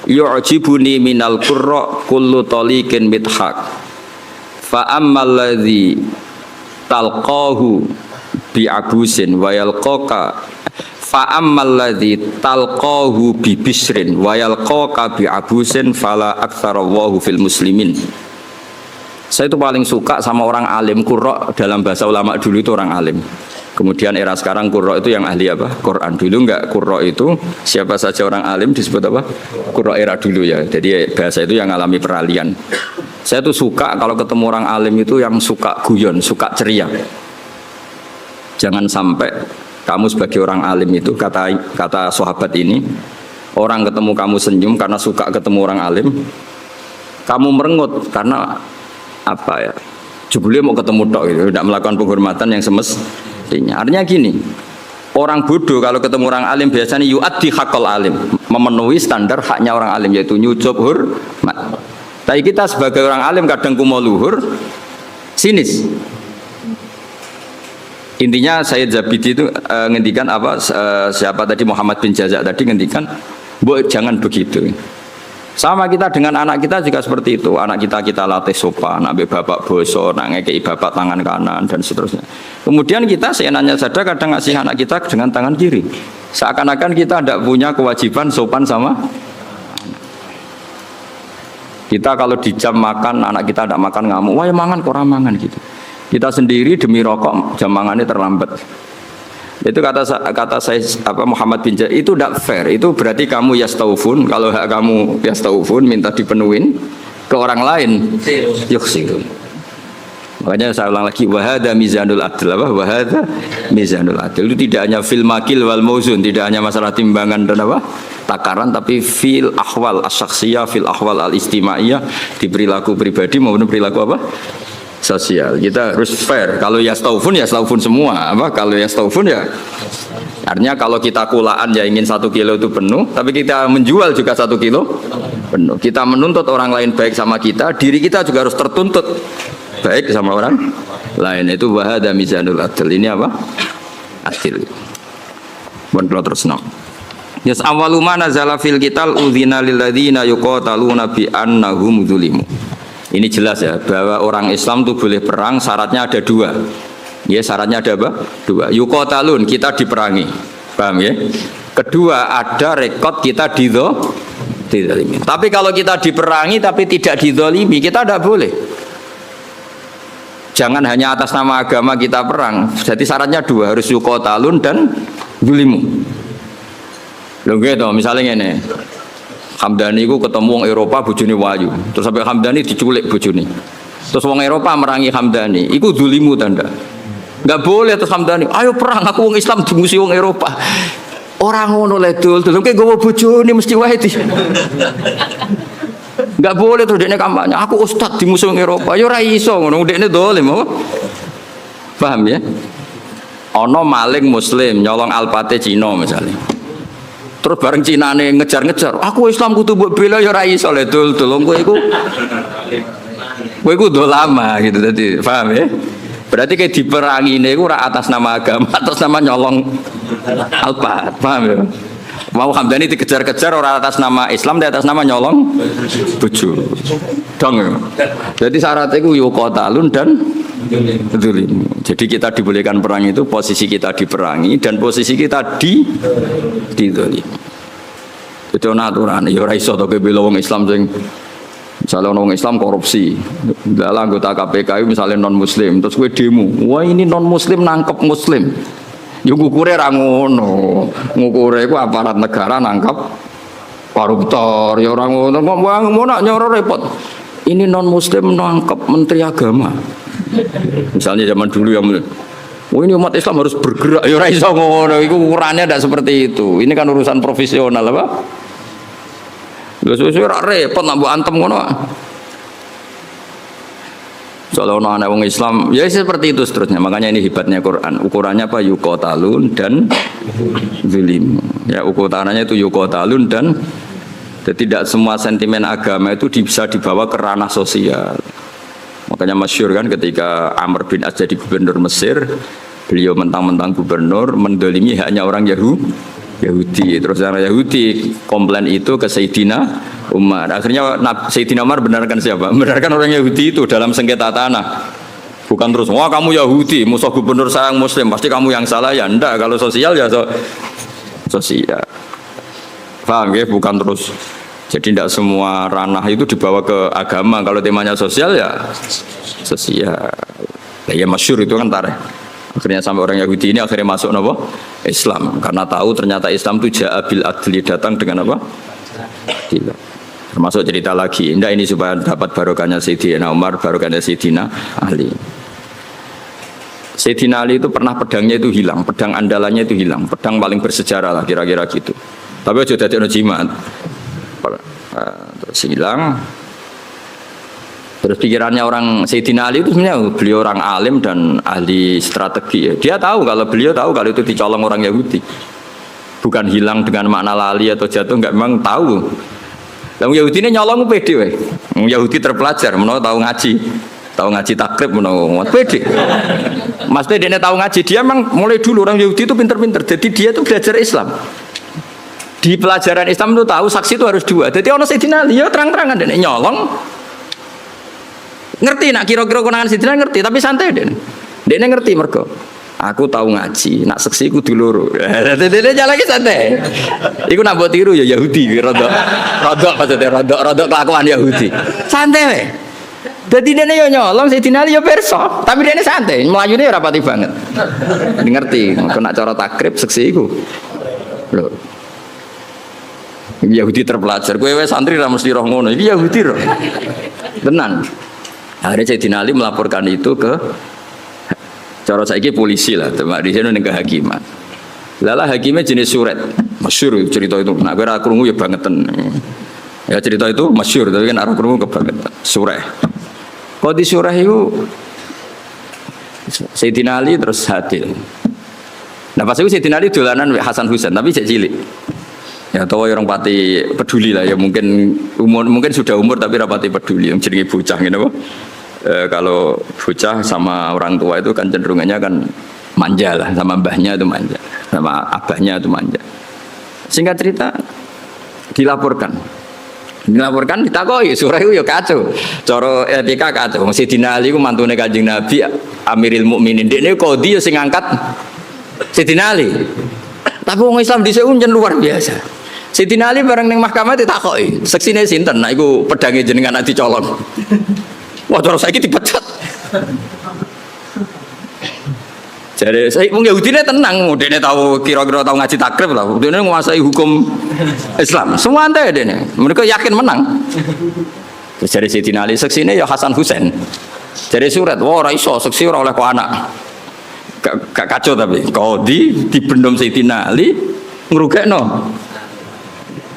A: Yu'jibuni minal qurra kullu taliqin mithaq. Fa ammal ladzi talqahu bi abusin wa yalqaka fa ammal ladzi talqahu bi bisrin wa yalqaka bi abusin fala aktsarallahu fil muslimin. Saya itu paling suka sama orang alim. Qurra dalam bahasa ulama dulu itu orang alim. Kemudian era sekarang qurra itu yang ahli apa? Quran. Dulu enggak, qurra itu siapa saja orang alim disebut apa? Qurra era dulu ya. Jadi bahasa itu yang alami peralihan. Saya tuh suka kalau ketemu orang alim itu yang suka guyon, suka ceria. Jangan sampai kamu sebagai orang alim itu kata sahabat ini, orang ketemu kamu senyum karena suka ketemu orang alim, kamu merengut karena apa ya? Jebule mau ketemu tok gitu, tidak melakukan penghormatan yang semestinya. Artinya gini, orang bodoh kalau ketemu orang alim biasanya yu'addi haqqal alim, memenuhi standar haknya orang alim yaitu nyucup hormat. Tapi kita sebagai orang alim kadang kumo luhur, sinis. Intinya Sayyid Zabidi itu ngendikan apa? Siapa tadi Muhammad bin Jaza' tadi ngendikan, "Mbok jangan begitu." Sama kita dengan anak kita juga seperti itu. Anak kita latih sopan, nak bapak boso, nak ngekei bapak tangan kanan dan seterusnya. Kemudian kita seenaknya saja kadang ngasih anak kita dengan tangan kiri. Seakan-akan kita tidak punya kewajiban sopan sama kita. Kalau di jam makan anak kita tidak makan ngamuk, wah ya mangan kok mangan gitu. Kita sendiri demi rokok jam makannya terlambat. Itu kata saya apa Muhammad bin Jaza, itu tidak fair. Itu berarti kamu yastaufun, kalau hak kamu yastaufun minta dipenuhin ke orang lain yukhsirun. Makanya saya ulang lagi, wahada mizanul adl, apa wahada mizanul adl. Itu tidak hanya fil makil wal mauzun, tidak hanya masalah timbangan dan apa takaran, tapi fil ahwal asyaksiyah, fil ahwal al istimaiyah, di perilaku pribadi maupun perilaku apa sosial. Kita harus fair. Kalau yastaufun semua. Apa? Kalau yastaufun ya artinya kalau kita kulaan ya ingin 1 kilo itu penuh, tapi kita menjual juga 1 kilo penuh. Kita menuntut orang lain baik sama kita, diri kita juga harus tertuntut baik sama orang lain. Itu wahada mizanul adl. Ini apa? Adil. Bon terus no. Yas awwalu ma nazala fil qital udzina lil ladzina yuqataluna bi annahum dzulimu. Ini jelas ya bahwa orang Islam itu boleh perang, syaratnya ada 2. Ya, syaratnya ada apa? 2. Yuqatalun, kita diperangi. Paham ya? Kedua, ada rekod kita dizalimi. Tapi kalau kita diperangi tapi tidak dizalimi, kita tidak boleh. Jangan hanya atas nama agama kita perang. Jadi syaratnya 2, harus yuqatalun dan zulimu. Lho gitu, misalnya ini Hamdani ku ketemu wong Eropa bojone wayu. Terus sampai Hamdani diculik bojone. Terus wong Eropa merangi Hamdani. Iku zulimu tanda. Enggak boleh terus Hamdani, "Ayo perang, aku wong Islam dimusuhi wong Eropa." Orang ngono le dul, kowe gowo bojone mesti wae di. Enggak boleh terus dekne kampanye, "Aku ustaz dimusuhi wong Eropa." Ya ora iso ngono, dekne dolim apa? Paham ya? Ana maling muslim nyolong alpate Cina misalnya. Terus bareng Cinane ngejar-ngejar, "Aku Islam kudu mbok bela ya ora iso le dul, kowe iku dolama gitu tadi. Paham ya? Berarti kayak diperangi niku ora atas nama agama, atas nama nyolong alpat. Paham ya? Mau Hamdani dikejar-kejar ora atas nama Islam, di atas nama nyolong bojo. Dong ya. Jadi syaratnya iku yuqatalun dan zulim. Jadi kita dibolehkan perang itu posisi kita diperangi dan posisi kita dizolim. Itu aturan. Ya ora iso to bela wong Islam sing misalnya orang Islam korupsi, dalam anggota KPK misalnya non Muslim, terus gue demo, wah ini non Muslim nangkep Muslim, yang ngukure rangono, ngukure itu aparat negara nangkep koruptor, ya orang ngono, mau nak nyoro repot, ini non Muslim nangkep Menteri Agama, misalnya zaman dulu yang Oh ini umat Islam harus bergerak. Ya ora iso ngono, iku ukurannya tidak seperti itu. Ini kan urusan profesional apa? Lha suwe-suwe ora repot nak mbok antem ngono. Soalnya ono anak wong Islam, ya seperti itu seterusnya. Makanya ini hebatnya Quran. Ukurannya apa? Yuqatalun dan zulim. Ya ukurannya itu yuqatalun dan tidak semua sentimen agama itu bisa dibawa ke ranah sosial. Makanya masyhur kan ketika Amr bin As jadi gubernur Mesir, beliau mentang-mentang gubernur mendolimi hanya orang Yahudi. Terus orang Yahudi komplain itu ke Sayyidina Umar. Akhirnya Sayyidina Umar benarkan siapa? Benarkan orang Yahudi itu dalam sengketa tanah. Bukan terus, wah kamu Yahudi, musuh gubernur saya yang Muslim, pasti kamu yang salah ya. Enggak, kalau sosial ya sosial. Paham ya? Bukan terus. Jadi tidak semua ranah itu dibawa ke agama. Kalau temanya sosial ya sosial. Ya masyhur itu kan tarikh. Akhirnya sampai orang Yahudi ini akhirnya masuk apa? Islam. Karena tahu ternyata Islam itu ja'abil adli, datang dengan apa? Adil. Termasuk cerita lagi. Indah ini supaya dapat barokahnya Sayyidina Umar, barokahnya Sayyidina Ali. Sayyidina Ali itu pernah pedangnya itu hilang, pedang andalannya itu hilang, pedang paling bersejarah lah kira-kira gitu. Tapi aja dadi ono jimat. Terus hilang. Terus pikirannya orang Sayyidina Ali itu sebenarnya beliau orang alim dan ahli strategi. Dia tahu kalau beliau tahu kalau itu dicolong orang Yahudi. Bukan hilang dengan makna lali atau jatuh, enggak, memang tahu. Yang Yahudi ini nyolong pede weh. Yahudi terpelajar, menawa tahu ngaji takrib menawa pede. Maksudnya dia tahu ngaji, dia memang mulai dulu orang Yahudi itu pinter-pinter. Jadi dia itu belajar Islam. Di pelajaran Islam itu tahu saksi itu harus dua. Jadi orang Sayyidina Ali ya terang-terangan dia nyolong. Ngerti nak kira-kira konangan Sayyidina ngerti, tapi santai dia ngerti mergo. Aku tahu ngaji, nak seksi ku dulur. Dia jalan lagi santai. Iku nak buat tiru ya Yahudi, rodok maksudnya rodok kelakuan Yahudi. Santai weh. Jadi dia yo nyolong Sayyidina Ali yo perso, tapi dia santai, melayune ora pati banget. Ngerti, kena cara takrib seksi iku. Lho. Yahudi terpelajar, kowe wis santri ra mesti roh ngono. Iki Yahudi roh. Tenan. Akhirnya Sayyidina Ali melaporkan itu ke cara saiki polisi lah, teman di sini ning kehakiman. Lala hakimnya jenis suret. Masyhur cerita itu. Nah, kowe ra krungu ya bangetan. Ya cerita itu masyhur, tapi kan ora krungu kebangetan. Surah. Kok di surah itu Sayyidina Ali terus hadir. Nah, pas itu Sayyidina Ali dolanan Hasan Husain, tapi cek cilik. Ya tahu orang pati peduli lah ya, mungkin sudah umur tapi rapati peduli yang jenenge bocah gitu apa. Kalau bocah sama orang tua itu kan cenderungannya kan manja lah, sama mbahnya itu manja, sama abahnya itu manja. Singkat cerita dilaporkan ditakoi surah itu ya kacau, cara etika kacau. Sayyidina Ali ku mantune Kanjeng Nabi Amiril Mukminin, dekne qadhi ya sing ngangkat Sayyidina Ali. Tapi wong Islam dhisik unjen luar biasa. Sayyidina Ali bareng ning mahkamah ditakoki, seksine sinten? Nah iku pedange jenengan ati colong. Wah, cara saiki dipecat. Jadi saya wong Yahudine tenang, dene tahu kira-kira tahu ngaji takrib lah. Dene nguasai hukum Islam. Semua ante dene. Mereka yakin menang. Terus dari Sayyidina Ali seksine ya Hasan Husain. Jadi surat, wah ora iso seksi ora oleh kok anak. Gak kacau tapi qadhi dibendom Sayyidina Ali ngrugekno.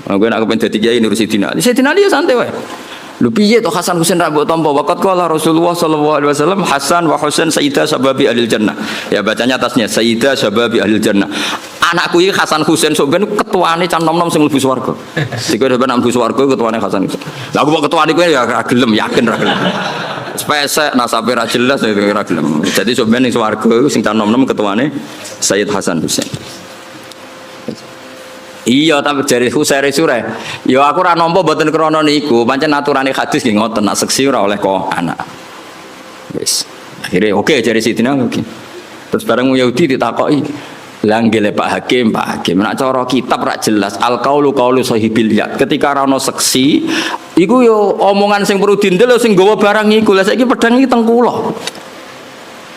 A: Aku nak kepen dadi kiai nurut Sayyidina Ali. Sayyidina Ali ya santai wae. Lho piye to Hasan Husain ra mbok tampa waqat qala Rasulullah sallallahu alaihi wasallam Hasan wa Husain sayyida sababi ahli jannah. Ya bacanya atasnya sayyida sababi ahli jannah. Anakku iki Hasan Husain sok ben ketuane can nom-nom sing mlebu swarga. Sik kok ben mlebu swarga ketuane Hasan Husain. Lah aku kok ketuane kowe ya ra gelem, yakin ra gelem. Spesek nasabe ra jelas itu ra gelem. Jadi sok ben ning swarga iku sing can nom-nom ketuane Sayyid Hasan Husain. Iya, tapi dari Husairi surah. Ya aku ora nampa mboten krana niku, pancen aturane hadis nggih ngoten, nak seksi ora oleh kok anak. Wis. Akhire oke jare Sidina oke. Terus bareng Yahudi ditakoki, "Lah nggih Pak Hakim, nek cara kitab ra jelas al-qaulu qaulu sahibil ya." Ketika ora ono seksi, iku yo omongan sing perlu dindel sing nggawa barang iku. Lah saiki pedang iki teng kula.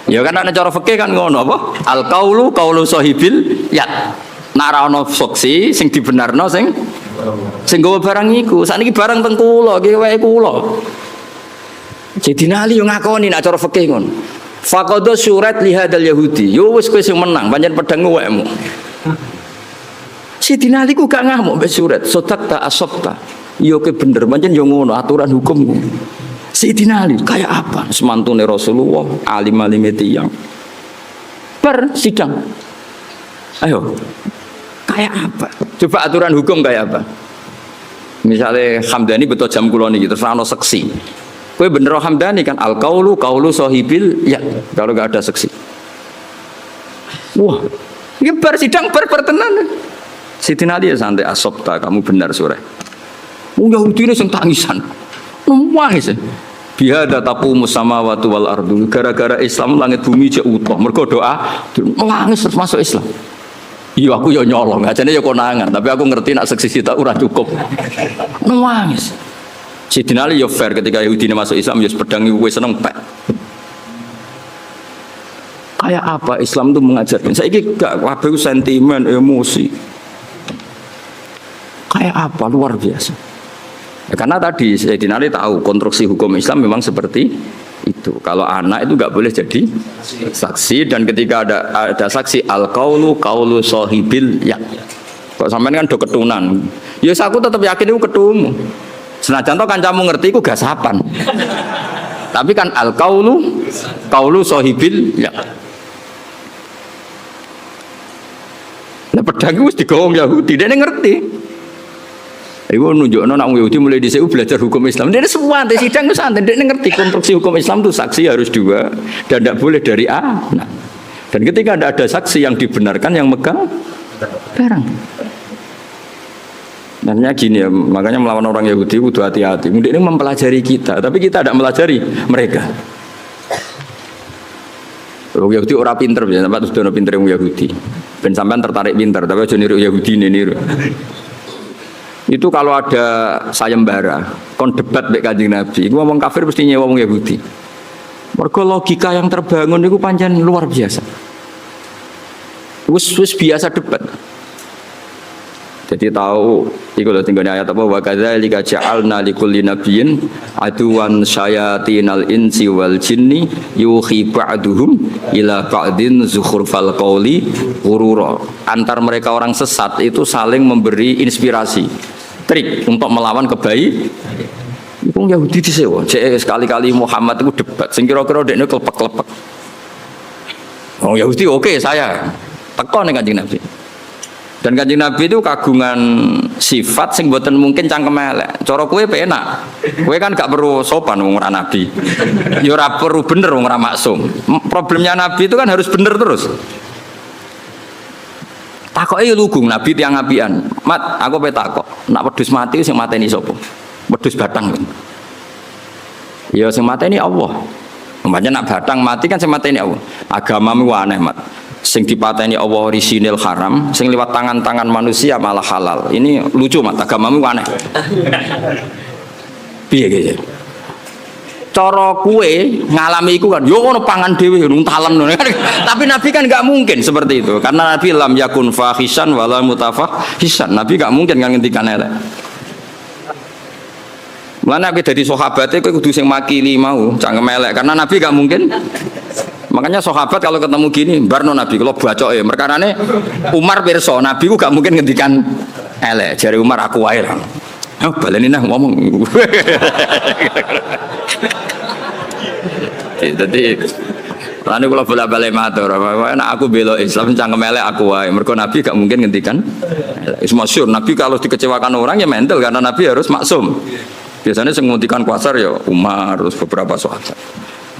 A: Ya kan nek cara fikih kan ngono apa? Al-qaulu qaulu sahibil ya. Nara ono saksi sing dibenarno sing gawa barang iku. Sakniki barang teng kula, iki wae kula. Sayyidina Ali yo ngakoni nek cara fikih ngono. Faqadha surat li hadzal yahudi. Yo wis kowe sing menang, pancen pedang wekmu. Sidina Ali ku gak ngamuk mbek surat, sodakta asabta. Yo ke bener, pancen yo ngono aturan hukum. Sidina Ali kayak apa? Semantune Rasulullah, alim-alim tiyang. Sidang. Ayo. Kayak apa? Coba aturan hukum kayak apa? Misalnya Hamdani betul jam kula niki terus ana seksi. Kowe bener Hamdani kan al-qaulu qaulu sahibil ya kalau enggak ada seksi. Wah, ini bar sidang bar tenan. Sidina Ali ya santai asopta kamu benar sore. Yahudi ini sing tangisan. Nangis. Bihada taqumu samawati wal ardu. Gara-gara Islam langit bumi jek utuh. Mergo doa nangis terus masuk Islam. Iya aku ya nyolong, ajane ya konangan, tapi aku ngerti nak seksi kita ora cukup. Nangis. Sidina Ali ya fair ketika Yahudi ini masuk Islam ya pedang iku wis seneng pek. Kayak apa Islam itu mengajarkan? Saiki gak kabeh sentimen, emosi. Kayak apa luar biasa. Ya, karena tadi Sayyidina Ali tahu konstruksi hukum Islam memang seperti itu. Kalau anak itu nggak boleh jadi saksi dan ketika ada saksi al-qaulu qaulu sahibil ya. Kok sampean kan do ketunan. Ya aku tetap yakin itu ketumu. Senajan to kancamu ngerti iku gasapan. Tapi kan al-qaulu qaulu sahibil ya. Lah pedang wis digowong Yahudi, dia ngerti. Iku nunjukno nek Yahudi mulai dhisik belajar hukum Islam. Dia semua di sidang itu santai, dia ngerti konstruksi hukum Islam itu saksi harus dua dan tidak boleh dari A. Nah, dan ketika ada saksi yang dibenarkan yang megang barang. Namanya gini ya, makanya melawan orang Yahudi kudu hati-hati. Mungkin ini mempelajari kita, tapi kita tidak melajari mereka. Orang Yahudi orang pinter, sampai terus dono pinter yang Yahudi. Ben sampean tertarik pinter, tapi aja niru Yahudi niru. Itu kalau ada sayembara, kon debat mek Kanjeng Nabi, iku ngomong kafir mesti nyewa wong Yahudi. Mergo logika yang terbangun itu pancen luar biasa. Wis biasa debat. Jadi tahu iku lho tinggone ayat apa wa kadzalika ja'alna likulli nabiyyin aduwan syayatinal insi wal jinni yuhi ba'duhum ila ba'din zukhrufal qawli ghurura. Antar mereka orang sesat itu saling memberi inspirasi, trik untuk melawan kebaikan. Wong Yahudi disewa. Sekali-kali Muhammad itu debat sing kira-kira dekne klepek-klepek. Wong Yahudi oke saya teko ning Kanjeng Nabi. Dan Kanjeng Nabi itu kagungan sifat sing mboten mungkin cangkem elek. Cara kowe penak. Kowe kan gak perlu sopan wong ora nabi. Ya ora perlu bener wong ora maksum. Problemnya nabi itu kan harus bener terus. Takoke lugu nabi tiang apian. Mat, aku pe takok. Nak wedhus mati sing mateni sapa? Wedhus batang. Ya sing mateni Allah. Umpamane nak batang mati kan sing mateni Allah. Agamamu aneh, Mat. Sing dipateni Allah orisinil haram, sing lewat tangan-tangan manusia malah halal. Ini lucu Mat, agamamu aneh. Piye gitu. Cara kue ngalami iku kan, yo ono pangan dhewe nuntalen. Tapi Nabi kan enggak mungkin seperti itu. Karena Nabi lam yakun fahisan wala mutafahisan. Nabi enggak mungkin kan ngendikan elek. Mulane aku dadi sahabate kowe kudu sing makili mau, cangkem elek karena Nabi enggak mungkin. Makanya sahabat kalau ketemu gini, barno Nabi kalau bacok ya, merkarane Umar pirsa, Nabi ku gak mungkin ngendikan elek. Jare Umar aku wae lah. Oh, baleni nah ngomong. Jadi lan kula bola-bali matur, nek aku bela Islam cangkem elek aku wae. Mergo Nabi gak mungkin ngendikan elek. Wis masyhur Nabi kalau dikecewakan orang ya mental karena Nabi harus maksum. Biasanya sing nguntikan kuasar ya Umar terus beberapa sahabat.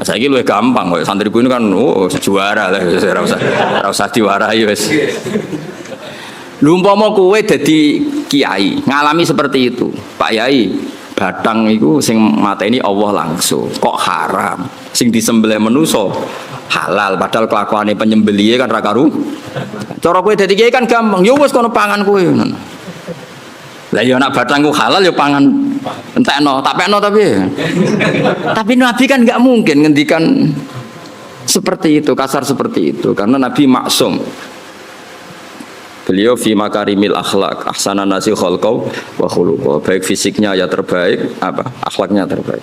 A: Nah, saya ini lebih gampang, santriku ini kan juara lah, ora usah diwarai wis. Lumpama kowe dadi kiai, ngalami seperti itu. Pak Yai, batang itu sing mateni Allah langsung, kok haram. Sing disembelih manusa halal, padahal kelakuane penyembelihe kan ra karu. Cara kowe dadi kiai kan gampang, ya wis kono pangan kowe. Lah ya nak batangku halal ya pangan entekno, tak pekno tapi. Tapi Nabi kan enggak mungkin ngendikan seperti itu, kasar seperti itu karena Nabi maksum. Beliau fi makarimil akhlak, ahsanan nasi khalqau wa khuluqa. Baik fisiknya ya terbaik, akhlaknya terbaik.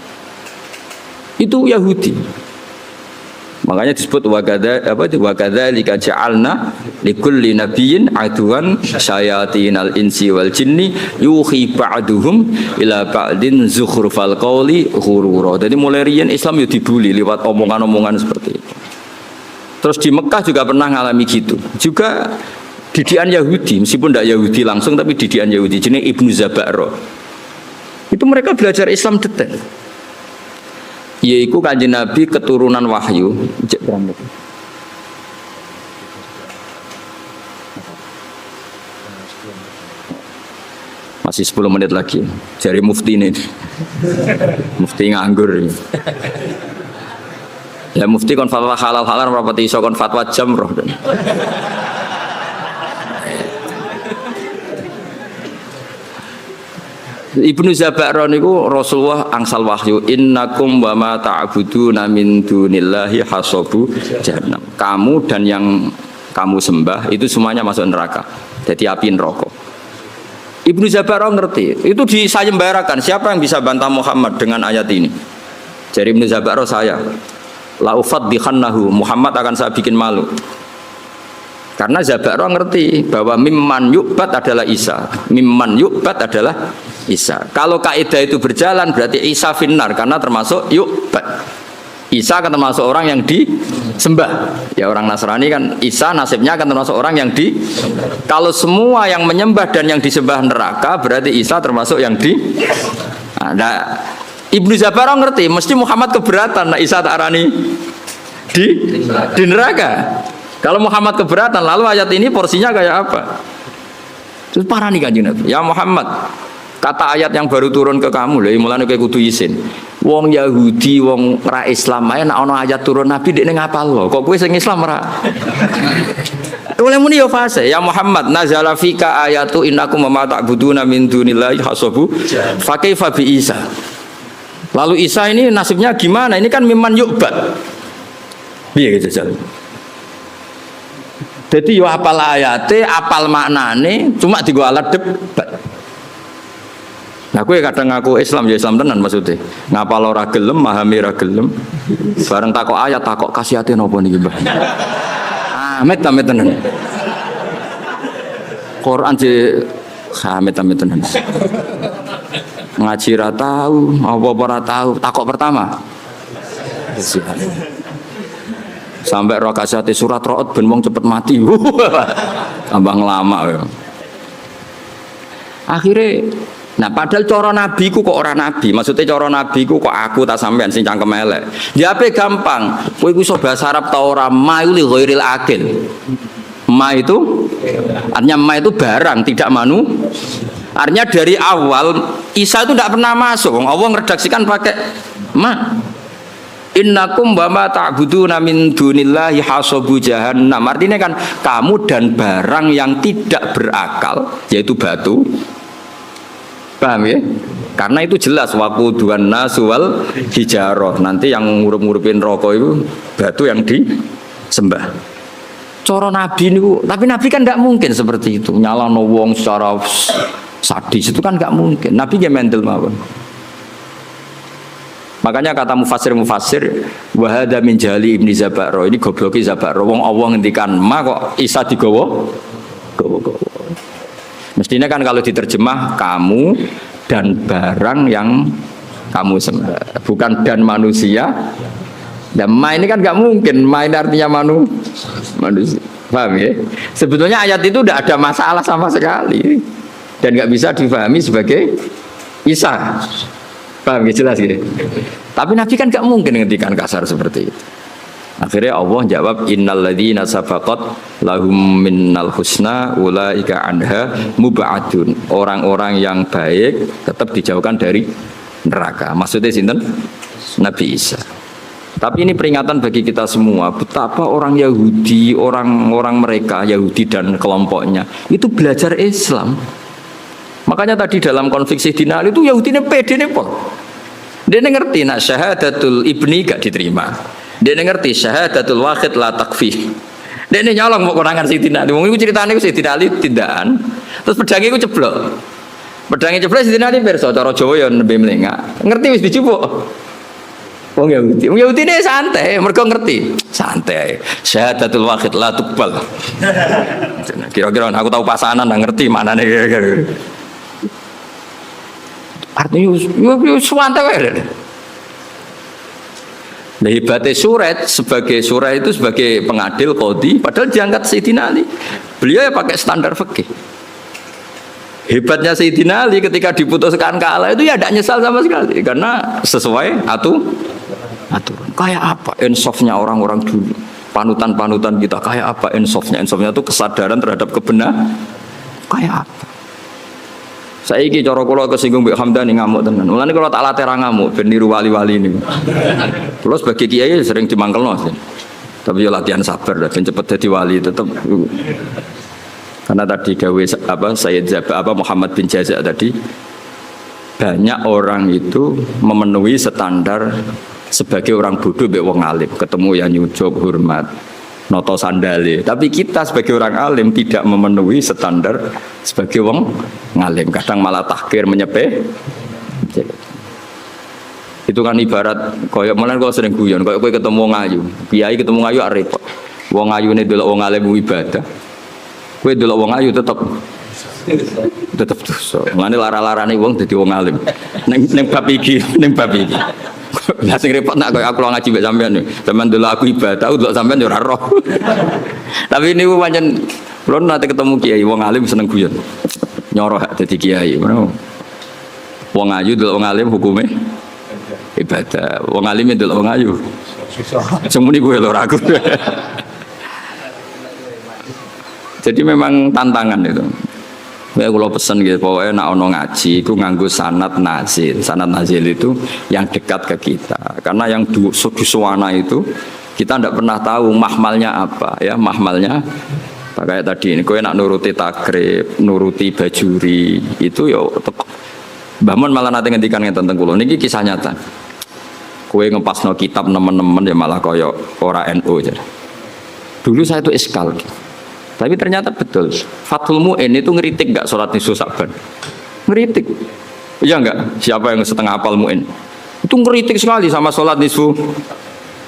A: Itu Yahudi. Makanya disebut wakadzalika ja'alna likulli nabiyyin aduwan syayatinal insi wal jinni yuhi ba'duhum ila ba'din zukhrufal qawli ghurura. Jadi mulai riyen Islam ya dibuli lewat omongan-omongan seperti itu. Terus di Mekah juga pernah ngalami gitu. Juga didikan Yahudi, meskipun tidak Yahudi langsung tapi didikan Yahudi jenenge Ibnu Zabaro. Itu mereka belajar Islam detail. Yaitu Kanjeng Nabi keturunan wahyu. Masih 10 menit lagi. Jari mufti ini. Mufti nganggur. Ya mufti kon fatwa halal-halal rapati iso kon fatwa jamroh. Ibnu Zabaro niku Rasulullah angsal wahyu innakum wa ma ta'buduna min dunillahi hasabu jahannam. Kamu dan yang kamu sembah itu semuanya masuk neraka. Jadi api neraka. Ibnu Zabaro ngerti. Itu disayembarakan. Siapa yang bisa bantah Muhammad dengan ayat ini? Jadi Ibnu Zabaro saya. La ufaddihannahu. Muhammad akan saya bikin malu. Karena Zabaro ngerti bahwa mimman yu'bad adalah Isa. Mimman yu'bad adalah Isa. Kalau kaidah itu berjalan berarti Isa finnar karena termasuk yu'bad. Isa akan termasuk orang yang disembah. Ya orang Nasrani kan Isa nasibnya akan termasuk orang yang di. Kalau semua yang menyembah dan yang disembah neraka berarti Isa termasuk yang di. Nah, Ibnu Zabaro ngerti mesti Muhammad keberatan nah Isa tak arani di neraka. Kalau Muhammad keberatan, lalu ayat ini porsinya kayak apa? Terus parah nih Kanjeng Nabi. Ya Muhammad, kata ayat yang baru turun ke kamu, lha mulane kowe kudu isin. Wong Yahudi, wong ra Islam ae nek ana ayat turun Nabi dekne ngapal lho. Kok kowe sing Islam ra? Oleh muni yo fase. Ya Muhammad, nazala fika ayatu innakum ma ta'buduna min dunillahi hasabu fa kaifa bi Isa. Lalu Isa ini nasibnya gimana? Ini kan mimman yu'bad. Piye gitu jare? Jadi yo apal ayate, apal maknane, cuma digo alat debat. Nah, kowe kadang ngaku Islam ya Islam tenan maksudnya. Ngapal ora gelem, memahami ora gelem. Bareng takok ayat, takok kasihate napa niki, Mbah? Amit tenan. Quran je amit tenan. Ngaji ra tahu, apa-apa ora tahu, takok pertama. Sampai roh kasihati surat ro'ot ben wong cepet mati. Tambah ngelama ya. Akhirnya nah padahal cara nabiku kok orang nabi. Maksudnya cara nabiku kok aku tak sampean sing cangkem elek. Diape gampang. Kowe iku iso bahasa Arab ta ora ma li ghairil akil. Ma itu artinya ma itu barang tidak manu. Artinya dari awal Isa itu tidak pernah masuk. Allah ngeredaksikan pakai ma. Innakum wa ma ta'buduna min dunillahi hasabu jahannam. Artinya kan kamu dan barang yang tidak berakal yaitu batu. Paham ya? Karena itu jelas waquduhan nas wal hijarah. Nanti yang ngurup-ngurupin rokok itu batu yang disembah. Cara nabi niku, tapi nabi kan enggak mungkin seperti itu. Nyalano wong secara sadis itu kan enggak mungkin. Nabi ge mental mawon. Makanya kata mufassir wahada min jali Ibnu Zabaro ini gobloki Zabaro wong Allah ngendikan ma kok Isa digawa gawa. Mestinya kan kalau diterjemah kamu dan barang yang kamu sembah, bukan dan manusia. Dan ma ini kan nggak mungkin, ma ini artinya manusia. Paham ya? Sebetulnya ayat itu tidak ada masalah sama sekali dan nggak bisa difahami sebagai Isa. Paham ya, jelas gitu. Tapi Nabi kan gak mungkin ngendikan kasar seperti itu. Akhirnya Allah jawab innal ladzina sabaqat lahum minnal husna ulaika anha mubadun. Orang-orang yang baik tetap dijauhkan dari neraka. Maksudnya sinten? Nabi Isa. Tapi ini peringatan bagi kita semua betapa orang Yahudi, orang-orang mereka Yahudi dan kelompoknya itu belajar Islam. Makanya tadi dalam konflik Sayyidina Ali itu Yahudi ini pede nih pol. Dia ngerti nak syahadatul ibni gak diterima. Dia ngerti syahadatul wahid la takfi. Dia nyolong mau konangan Sayyidina Ali. Wong iku ceritane ku Sayyidina Ali tindakan. Terus pedange iku ceblok. Pedange ceblok Sayyidina Ali pirsa cara Jawa ya nembe mlengak. Ngerti wis dijupuk. Wong Yahudi ini santai, mereka ngerti. Santai. Syahadatul wahid la tuqbal. Kira-kira aku tahu pasanan ngerti maknane. Artinya yo santai wae. Nah, hebatnya Suret sebagai Suret itu sebagai pengadil qadhi padahal diangkat Sayyidina Ali. Beliau ya pakai standar fikih. Hebatnya Sayyidina Ali ketika diputuskan kalah itu ya tidak nyesal sama sekali karena sesuai aturan. Kayak apa insafnya orang-orang dulu, panutan-panutan kita kayak apa insafnya itu kesadaran terhadap kebenaran kayak apa. Saiki cara kula kesinggung Mbak Hamdani ngamuk tenan. Mulane kula tak latih ra ngamuk ben niru wali-wali niku. Kula sebagai kiai sering dimangkelno. Tapi ya latihan sabar ben cepet dadi wali tetep. Karena tadi gawe Sayyid Muhammad bin Jaza tadi banyak orang itu memenuhi standar sebagai orang bodoh mbek wong alim, ketemu yang nyucuk hormat, noto sandale. Tapi kita sebagai orang alim tidak memenuhi standar sebagai wong ngalim, kadang malah tahkir menyepe. Itu kan ibarat koyo menen kok sering guyon, koyo kowe ketemu wong ayu, kiai ketemu ayu repot. Wong ayune delok wong alim ibadah. Kowe delok wong ayu tetep dosa. Mulane lara-larane wong dadi wong alim. Ning bab iki. Lah sing repot nak koyo aku ngaji mbek sampean. Sampeyan delok aku ibadah, delok sampean yo ora roh. Tapi niku pancen kula nate ketemu kiai wong alim seneng guyon. Nyoroh dadi kiai. Wong ayu delok wong alim hukume ibadah. Wong alim delok wong ayu. Semuni kowe lho aku. Jadi memang tantangan itu. Ya kalau pesen gitu, pokoknya nak ono ngaji, itu nganggu sanad nazil. Sanad nazil itu yang dekat ke kita. Karena yang dusuwana itu kita tidak pernah tahu mahmalnya apa, ya mahmalnya. Kayak tadi ini, kowe nak nuruti takrib, nuruti bajuri, itu ya. Bahman malah nanti ngendikan tentang kulo. Niki kisah nyata. Kowe ngepasno kitab nemen-nemen ya malah koyo ora NU aja. Dulu saya itu iskal. Tapi ternyata betul. Fathul Mu'in itu ngeritik enggak sholat nisfu Sa'ban? Ngeritik. Iya enggak? Siapa yang setengah hafal Mu'in? Itu ngeritik sekali sama sholat nisfu.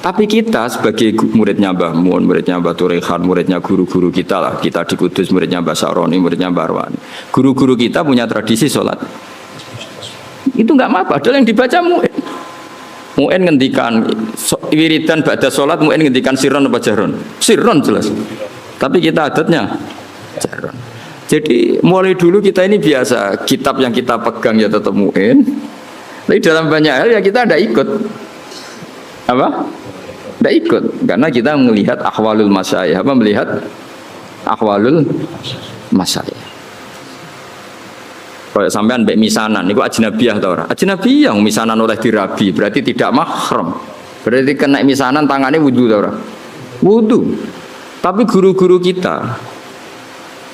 A: Tapi kita sebagai muridnya Mbah Mun, muridnya Mbah Turehan, muridnya guru-guru kita lah. Kita di Kudus, muridnya Mbah Saroni, muridnya Mbah Arwani. Guru-guru kita punya tradisi sholat. Itu enggak apa-apa. Padahal yang dibaca Mu'in. Mu'in ngendikan wiridan ba'da sholat, Mu'in ngendikan sirron apa jahron? Sirron jelas. Tapi kita adatnya jarang. Jadi mulai dulu kita ini biasa kitab yang kita pegang ya tetap Mu'in. Tapi dalam banyak hal ya kita tidak ikut. Apa? Tidak ikut karena kita melihat ahwalul masyayikh. Apa melihat ahwalul masyayikh. Kalau sampean mbek misanan niku ajnabiyah ta ora? Ajnabiyah misanan oleh dirabi berarti tidak mahram. Berarti kena misanan tangannya wudu ta ora? Wudu. Tapi guru-guru kita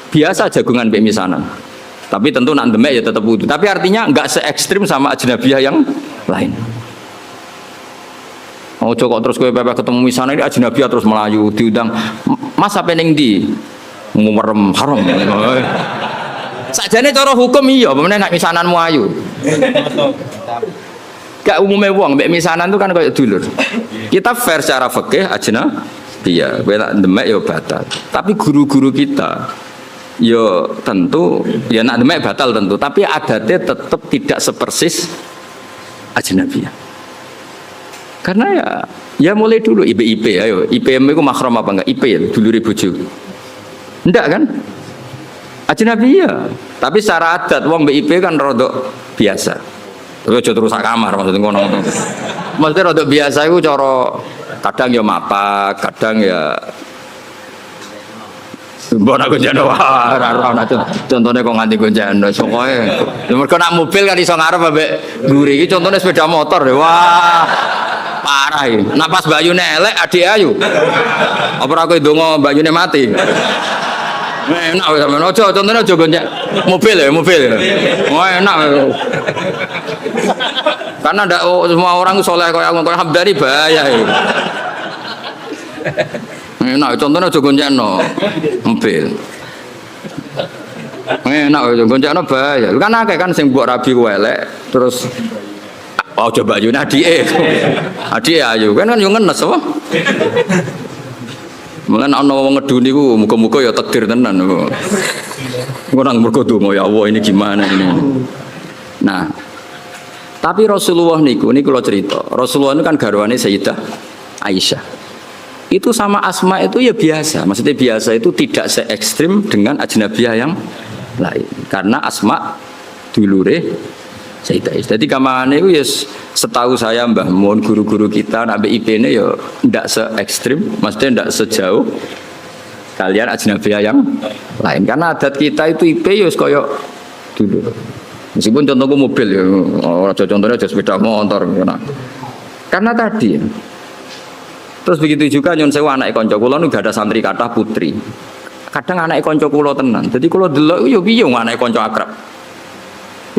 A: biasa jagungan mbek misanan. Tapi tentu nak demek ya tetap wudu. Tapi artinya enggak se ekstrim sama ajnabiyah yang lain. Oh kok terus kowe pepe ketemu misanan ini ajnabiyah terus melayu diundang. Mas apa ning ndi? Ngumerem haram. Sakjane cara hukum iya, pemene nak misananmu ayu. Gak umumnya wong mbek misanan itu kan kayak dulur. Kita fair secara fikih iya, bela demek ya batal. Tapi guru-guru kita, ya tentu, ya nak demek batal tentu. Tapi adatnya tetap tidak sepersis ajnabiyah. Karena ya mulai dulu IP, ayo IPM itu mahram apa enggak? IP ya, dulure bojo. Enggak kan? Ajnabiyah. Tapi secara adat, wong BIP kan rodok biasa. Tapi aja terus sak kamar maksudnya ngono. Maksudnya rodok biasa itu cara kadang ya mapak, kadang ya mbok nak gonjano ora contohnya kok nganti gonjano sokoe. Mergo nak mobil kan iso ngarep ambek mburi iki contohnya sepeda motor wah parah iki. Nak pas bayune elek adik ayu. Apa ora kowe ndonga bayune mati. Enak sampean aja contohnya aja gonjak mobil ya. Wah enak. Karena tidak semua orang soleh kayak aku Hamdani bahaya. Enak contohnya aja gonjakno mobil. Enak aja gonjakno bahaya. Kan akeh kan sing mbok rabi ku elek terus Oh coba Ayu adike. Adike Ayu kan yo ngenes apa? Mulane ana wong ngeduni ku muga-muga ya takdir tenan kok. Ora mergo donga ya Allah ini gimana ini. Nah, tapi Rasulullah niku kula cerita. Rasulullah itu kan garwane Sayyidah Aisyah. Itu sama Asma itu ya biasa. Maksudnya biasa itu tidak se ekstrim dengan ajnabiyah yang lain. Karena Asma dulure Sayyidah Aisyah. Jadi kamane itu ya setahu saya Mbah Mun guru-guru kita nabi IP-ne ya ndak se ekstrim, maksudnya ndak sejauh kalian ajnabiyah yang lain. Karena adat kita itu IP ya kaya dulu. Meskipun contohku mobil ya, orang contohnya aja sepeda motor. Karena tadi, terus begitu juga nyon sewu anak konco kulo nu gak ada santri kathah putri. Kadang anak konco kulo tenan. Jadi kulo delok yo piye anak konco akrab.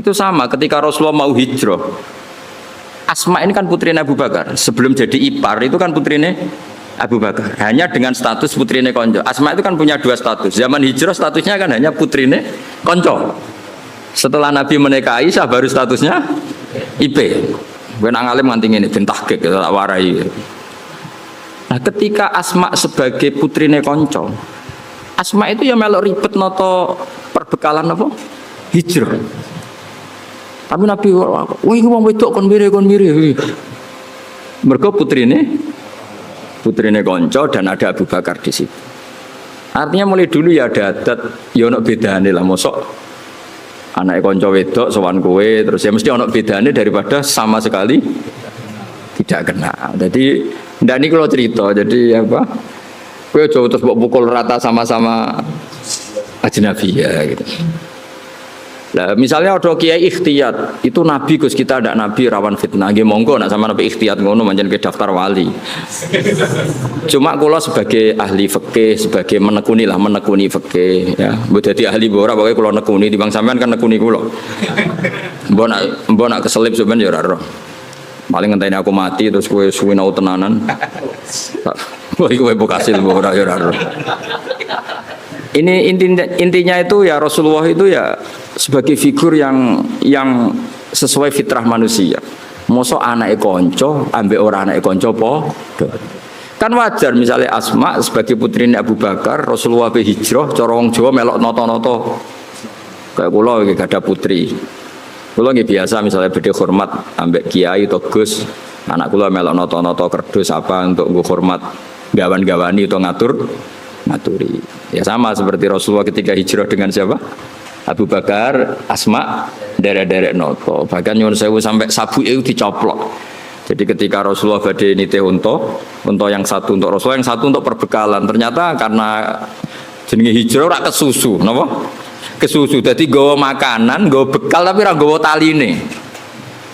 A: Itu sama ketika Rasulullah mau hijrah. Asma ini kan putrinya Abu Bakar. Sebelum jadi ipar itu kan putrinya Abu Bakar. Hanya dengan status putrinya konco. Asma itu kan punya dua status. Zaman hijrah statusnya kan hanya putrinya konco. Setelah Nabi menikah Aisyah baru statusnya IP. Benang alim nganti ini bintah kek tak warai. Nah, ketika Asma sebagai putrine konco, Asma itu ya melok ribet noto perbekalan apa? Hijrah. Tapi Nabi, wah iki wong wedok kon mire. Mergo putrine konco dan ada Abu Bakar di situ. Artinya mulai dulu ya ada adat ya ono bedane lah mosok anak konco wedok sowan kowe terus ya mesti ono bedane daripada sama sekali tidak kenal. Jadi ndak niki kalau cerita jadi apa? Kowe aja terus mbok pukul rata sama-sama ajnabi ya gitu. Lah misalnya ada kiai ikhtiyat, itu nabi Gus kita ada nabi rawan fitnah. Nggih monggo nak sama nabi ikhtiyat ngono manjen ke daftar wali. Cuma kula sebagai ahli fikih, sebagai menekuni fikih ya. Mbok dadi ahli ora pokoke kula nekuni timbang sampean kan nekuni kula. Mbok nak keselip sampean ya ora roh. Paling ngenteni aku mati terus kowe suwi nau tenanan. Kowe kasil mbok ora ya ora roh. Ini intinya itu ya Rasulullah itu ya sebagai figur yang sesuai fitrah manusia. Mosok anake kanca ambek ora anake kanca padha. Kan wajar misalnya Asma sebagai putrine Abu Bakar, Rasulullah be hijrah cara wong Jawa melok nata-nata. Kayak kula iki gak ada putri. Kula nggih biasa misalnya bedhe hormat ambek kiai atau Gus, anak kula melok nata-nata kerdus apa untuk nggo hormat gawan-gawani atau ngaturi. Ya sama seperti Rasulullah ketika hijrah dengan siapa? Abu Bakar, Asma, derek-derek noto. Bahkan nyuwun sewu sampai sabu itu dicoplok. Jadi ketika Rasulullah badhe nitih unta yang satu untuk Rasulullah, yang satu untuk perbekalan. Ternyata karena jenenge hijrah ora kesusu, napa? Kesusu. Dadi nggawa makanan, nggawa bekal tapi ora nggawa taline.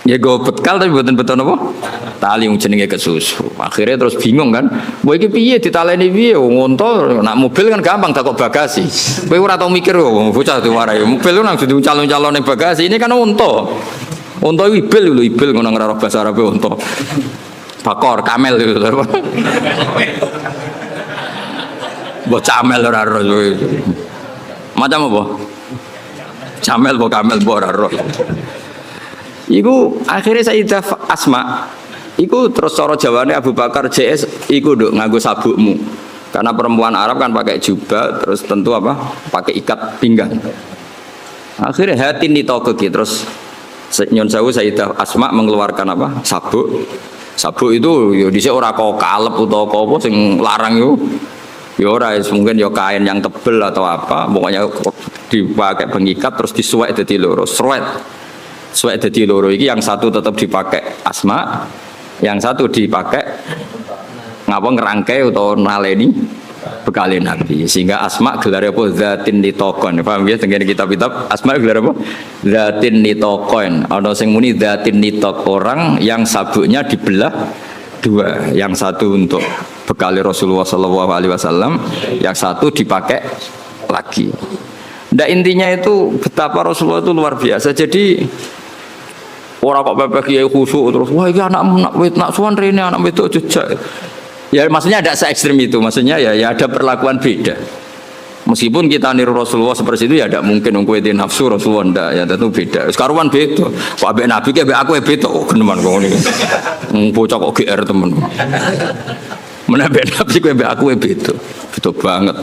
A: Ya nggawa bekal tapi mboten apa? Tali yang jenenge kesusu. Akhirnya terus bingung kan. Kowe iki piye ditaleni piye? Unta nak mobil kan gampang tak kok bagasi. Kowe ora tau mikir bocah diwarai. Mobil nang dudu calon-calone bagasi. Ini kan unta. Unta ibil ngono ora bahasa Arab unta. Bakor kamel itu. Mbok camel ora ro. Macam apa? Camel mbok kamel mbok ora ro. Iku akhirnya Sayyidah Asma iku terus cara jawane Abu Bakar JS iku nduk nganggo sabukmu. Karena perempuan Arab kan pakai jubah terus tentu apa? Pakai ikat pinggang. Akhirnya hati nitoke terus nyon sewu Sayyidah Asma mengeluarkan apa? Sabuk. Sabuk itu yo dhisik ora kok kalep utawa apa sing larang yo. Ya ora mungkin ya kain yang tebel atau apa, pokoknya dipakai pengikat terus disuwek dadi loro, suwek dadi loro iki yang satu tetap dipakai Asma, yang satu dipakai ngapa ngerangkai atau naleni bekale Nabi. Sehingga Asma gelar apa zatin nitokon. Paham ya tengene kitab-kitab Asma gelar apa? Zatin nitokon. Ana sing muni zatin nitok, orang yang sabuknya dibelah dua, yang satu untuk bekali Rasulullah SAW, yang satu dipakai lagi. Nah intinya itu betapa Rasulullah itu luar biasa. Jadi orang kok pepek kiai khusyuk terus, wah ini anak suan rene anak wedok jejak. Ya maksudnya ada se ekstrem itu, maksudnya ya ada perlakuan beda. Meskipun kita niru Rasulullah seperti itu ya tidak mungkin kowe di nafsu Rasulullah ndak ya tentu beda. Sekaruan beda. Kok ambek Nabi ki ambek aku beda kok geneman kok ngene. Bocah kok GR temen. Menambah Nabi kowe ambek aku beda. Beda banget.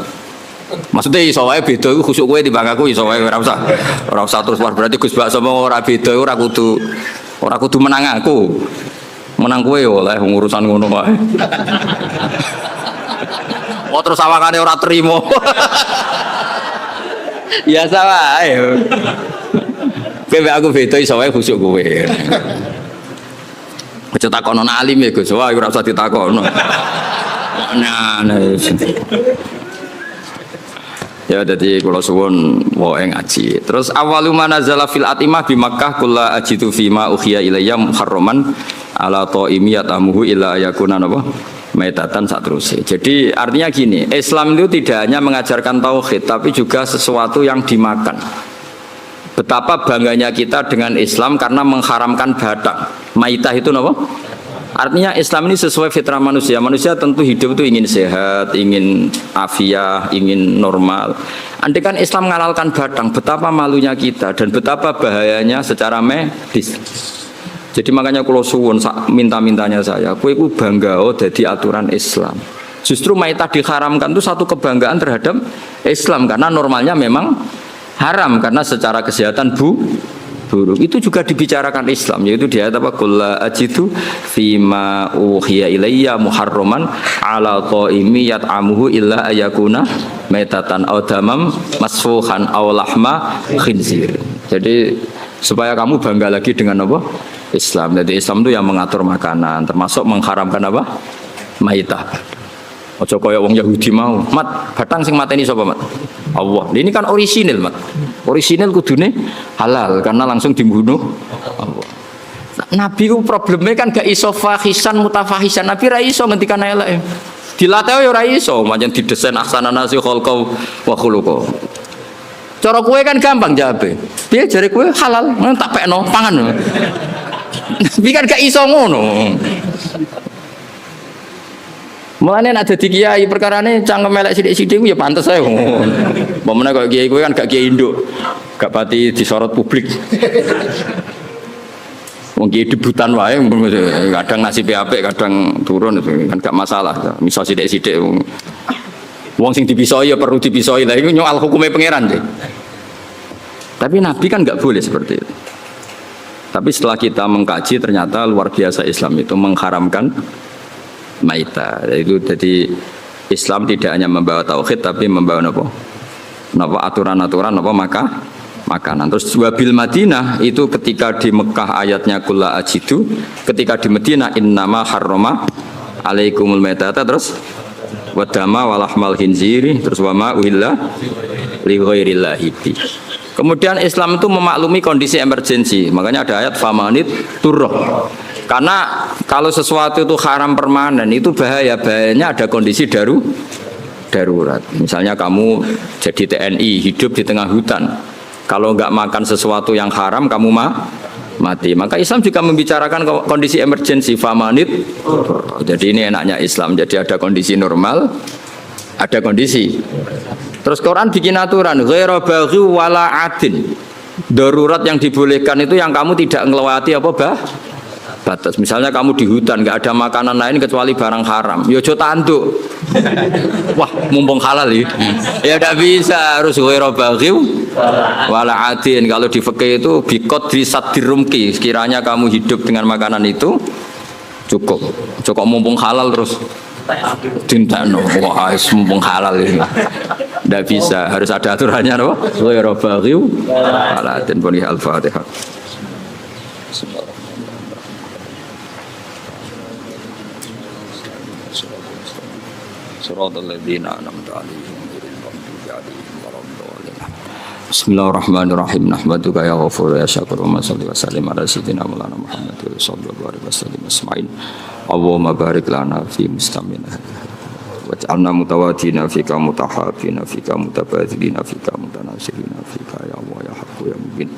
A: Maksudnya iso wae beda iku khusuk kowe timbang aku iso wae ora usah terus berarti Gus Bak sama ora beda ora kudu menang aku. Menang kowe oleh urusan ngono wae. Oh terus awakane ora trimo. Ya wae. Kowe aku beda iso wae khusuk kowe. Aja takono alim ya Gus, wae ora usah ditakono. Nah. Ya jadi kula suwun wae ngaji. Terus awalu manazala fil atimah bi Makkah kulla ajitu fima ukhiya ilayya muharraman ala taimi yatamuhu illa yakuna napa metatan satruse. Jadi artinya gini, Islam itu tidak hanya mengajarkan tauhid tapi juga sesuatu yang dimakan. Betapa bangganya kita dengan Islam karena mengharamkan badak. Maitah itu napa? Artinya Islam ini sesuai fitrah manusia. Manusia tentu hidup itu ingin sehat, ingin afiah, ingin normal. Andai kan Islam menghalalkan badang, betapa malunya kita dan betapa bahayanya secara medis. Jadi makanya kalau suwun minta-mintanya saya, kowe iku bangga dadi aturan Islam. Justru maitah diharamkan itu satu kebanggaan terhadap Islam karena normalnya memang haram karena secara kesehatan buruk. Itu juga dibicarakan Islam, yaitu di ayat apa? Qul la ajidu fima uhiya ilayya muharraman ala qaimi yat'amuhu illa ayakuna maitatan aw damam masfuhan aw lahma khinzir. Jadi supaya kamu bangga lagi dengan apa? Islam. Jadi Islam itu yang mengatur makanan, termasuk mengharamkan apa? Maitah. Ojo kaya wong Yahudi mau, mat batang sing mateni sapa mat? Allah. Ini kan orisinil mat. Orisinil kudune halal karena langsung dibunuh Allah. Nabi ku problemnya kan gak iso fahisan mutafahisan. Nabi ra iso ngendikan elek. Dilatih ya ora iso, pancen didesain ahsanan nasi khalqa wa khuluqa. Cara kowe kan gampang jawabe. Piye jare kowe halal, tak pekno pangan. Nabi kan gak iso ngono. Mulane nek dadi kiai perkarane cangkem elek sithik-sithik ya pantes ae. Pomene kok kiai kowe kan gak kiai induk. Gak pati disorot publik. Wong kiai debutan wae kadang nasibe apik, kadang turun kan gak masalah. Misal sithik-sithik wong sing dipisoi ya perlu dipisoi. Lah iku nyoal hukume pangeran deh. Tapi Nabi kan gak boleh seperti itu. Tapi setelah kita mengkaji ternyata luar biasa Islam itu mengharamkan maita. Itu jadi Islam tidak hanya membawa tauhid tapi membawa apa aturan-aturan apa makanan. Terus wabil Madinah itu ketika di Mekah ayatnya kulla ajidu, ketika di Madinah innama harrama alaikumul maitata, terus wadama walahmal khinziri, terus wama uhilla li ghairillahi bi. Kemudian Islam itu memaklumi kondisi emergensi. Makanya ada ayat famanit turroh. Karena kalau sesuatu itu haram permanen itu bahayanya ada kondisi darurat. Misalnya kamu jadi TNI hidup di tengah hutan. Kalau nggak makan sesuatu yang haram kamu mati. Maka Islam juga membicarakan kondisi emergensi famanit. Jadi ini enaknya Islam. Jadi ada kondisi normal, ada kondisi. Terus Quran bikin aturan ghairu baghi wala adin. Darurat yang dibolehkan itu yang kamu tidak ngelewati apa batas. Misalnya kamu di hutan nggak ada makanan lain kecuali barang haram. Yo jo tanduk. Wah, mumpung halal ya tidak bisa, harus ghairu baghi wala adin. Kalau di fikih itu bikot di sadirumki. Sekiranya kamu hidup dengan makanan itu cukup mumpung halal terus tintano. Wah, mumpung halal ini. Tidak bisa, harus ada aturannya apa? Ghairu baghi wala adin. Bani al-Fatihah. Bismillahirrahmanirrahim. Nahmaduka ya ghafur ya syakur wa salli wa sallim ala sayyidina maulana Muhammad sallallahu alaihi wasallam asma'in. Allahumma barik lana fi mustamina waj'alna mutawadina fika mutahabina fika mutabadzilina fika mutanasirina fika ya Allah ya haqqu ya mubin.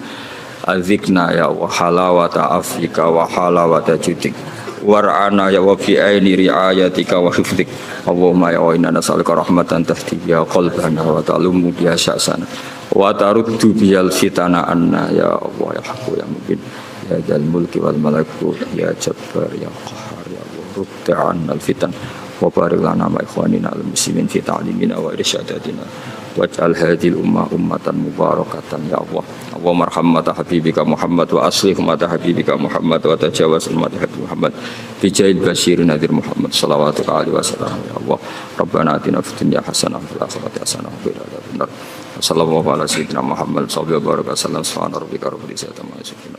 A: Azikna ya wa halawata afika wa halawata judik war'ana ya wa fi aini riayatika wa hifdik Allahumma ya wa inna nas'aluka rahmatan tahdi ya qalbana wa ta'lumu biha sya'sana wa taruddu bihal fitana anna ya Allah ya haqqu ya mubin ya jal mulki wal malakut ya jabbar ya qahar ya Allah rudda anna al fitan wa barik lana ma ikhwanina al muslimin fi ta'limina wa irsyadatina waj'al hadhil ummatan mubarakatan ya Allah Allahumma arham mata habibika Muhammad wa aslih mata habibika Muhammad wa tajawaz mata habibika Muhammad bi jahil bashir nadir Muhammad sallallahu alaihi wasallam ya Allah rabbana atina fid dunya hasanah wa fil akhirati hasanah wa qina adzabannar sallallahu ala sayyidina Muhammad sallallahu alaihi wasallam subhana rabbika rabbil izzati amma yasifun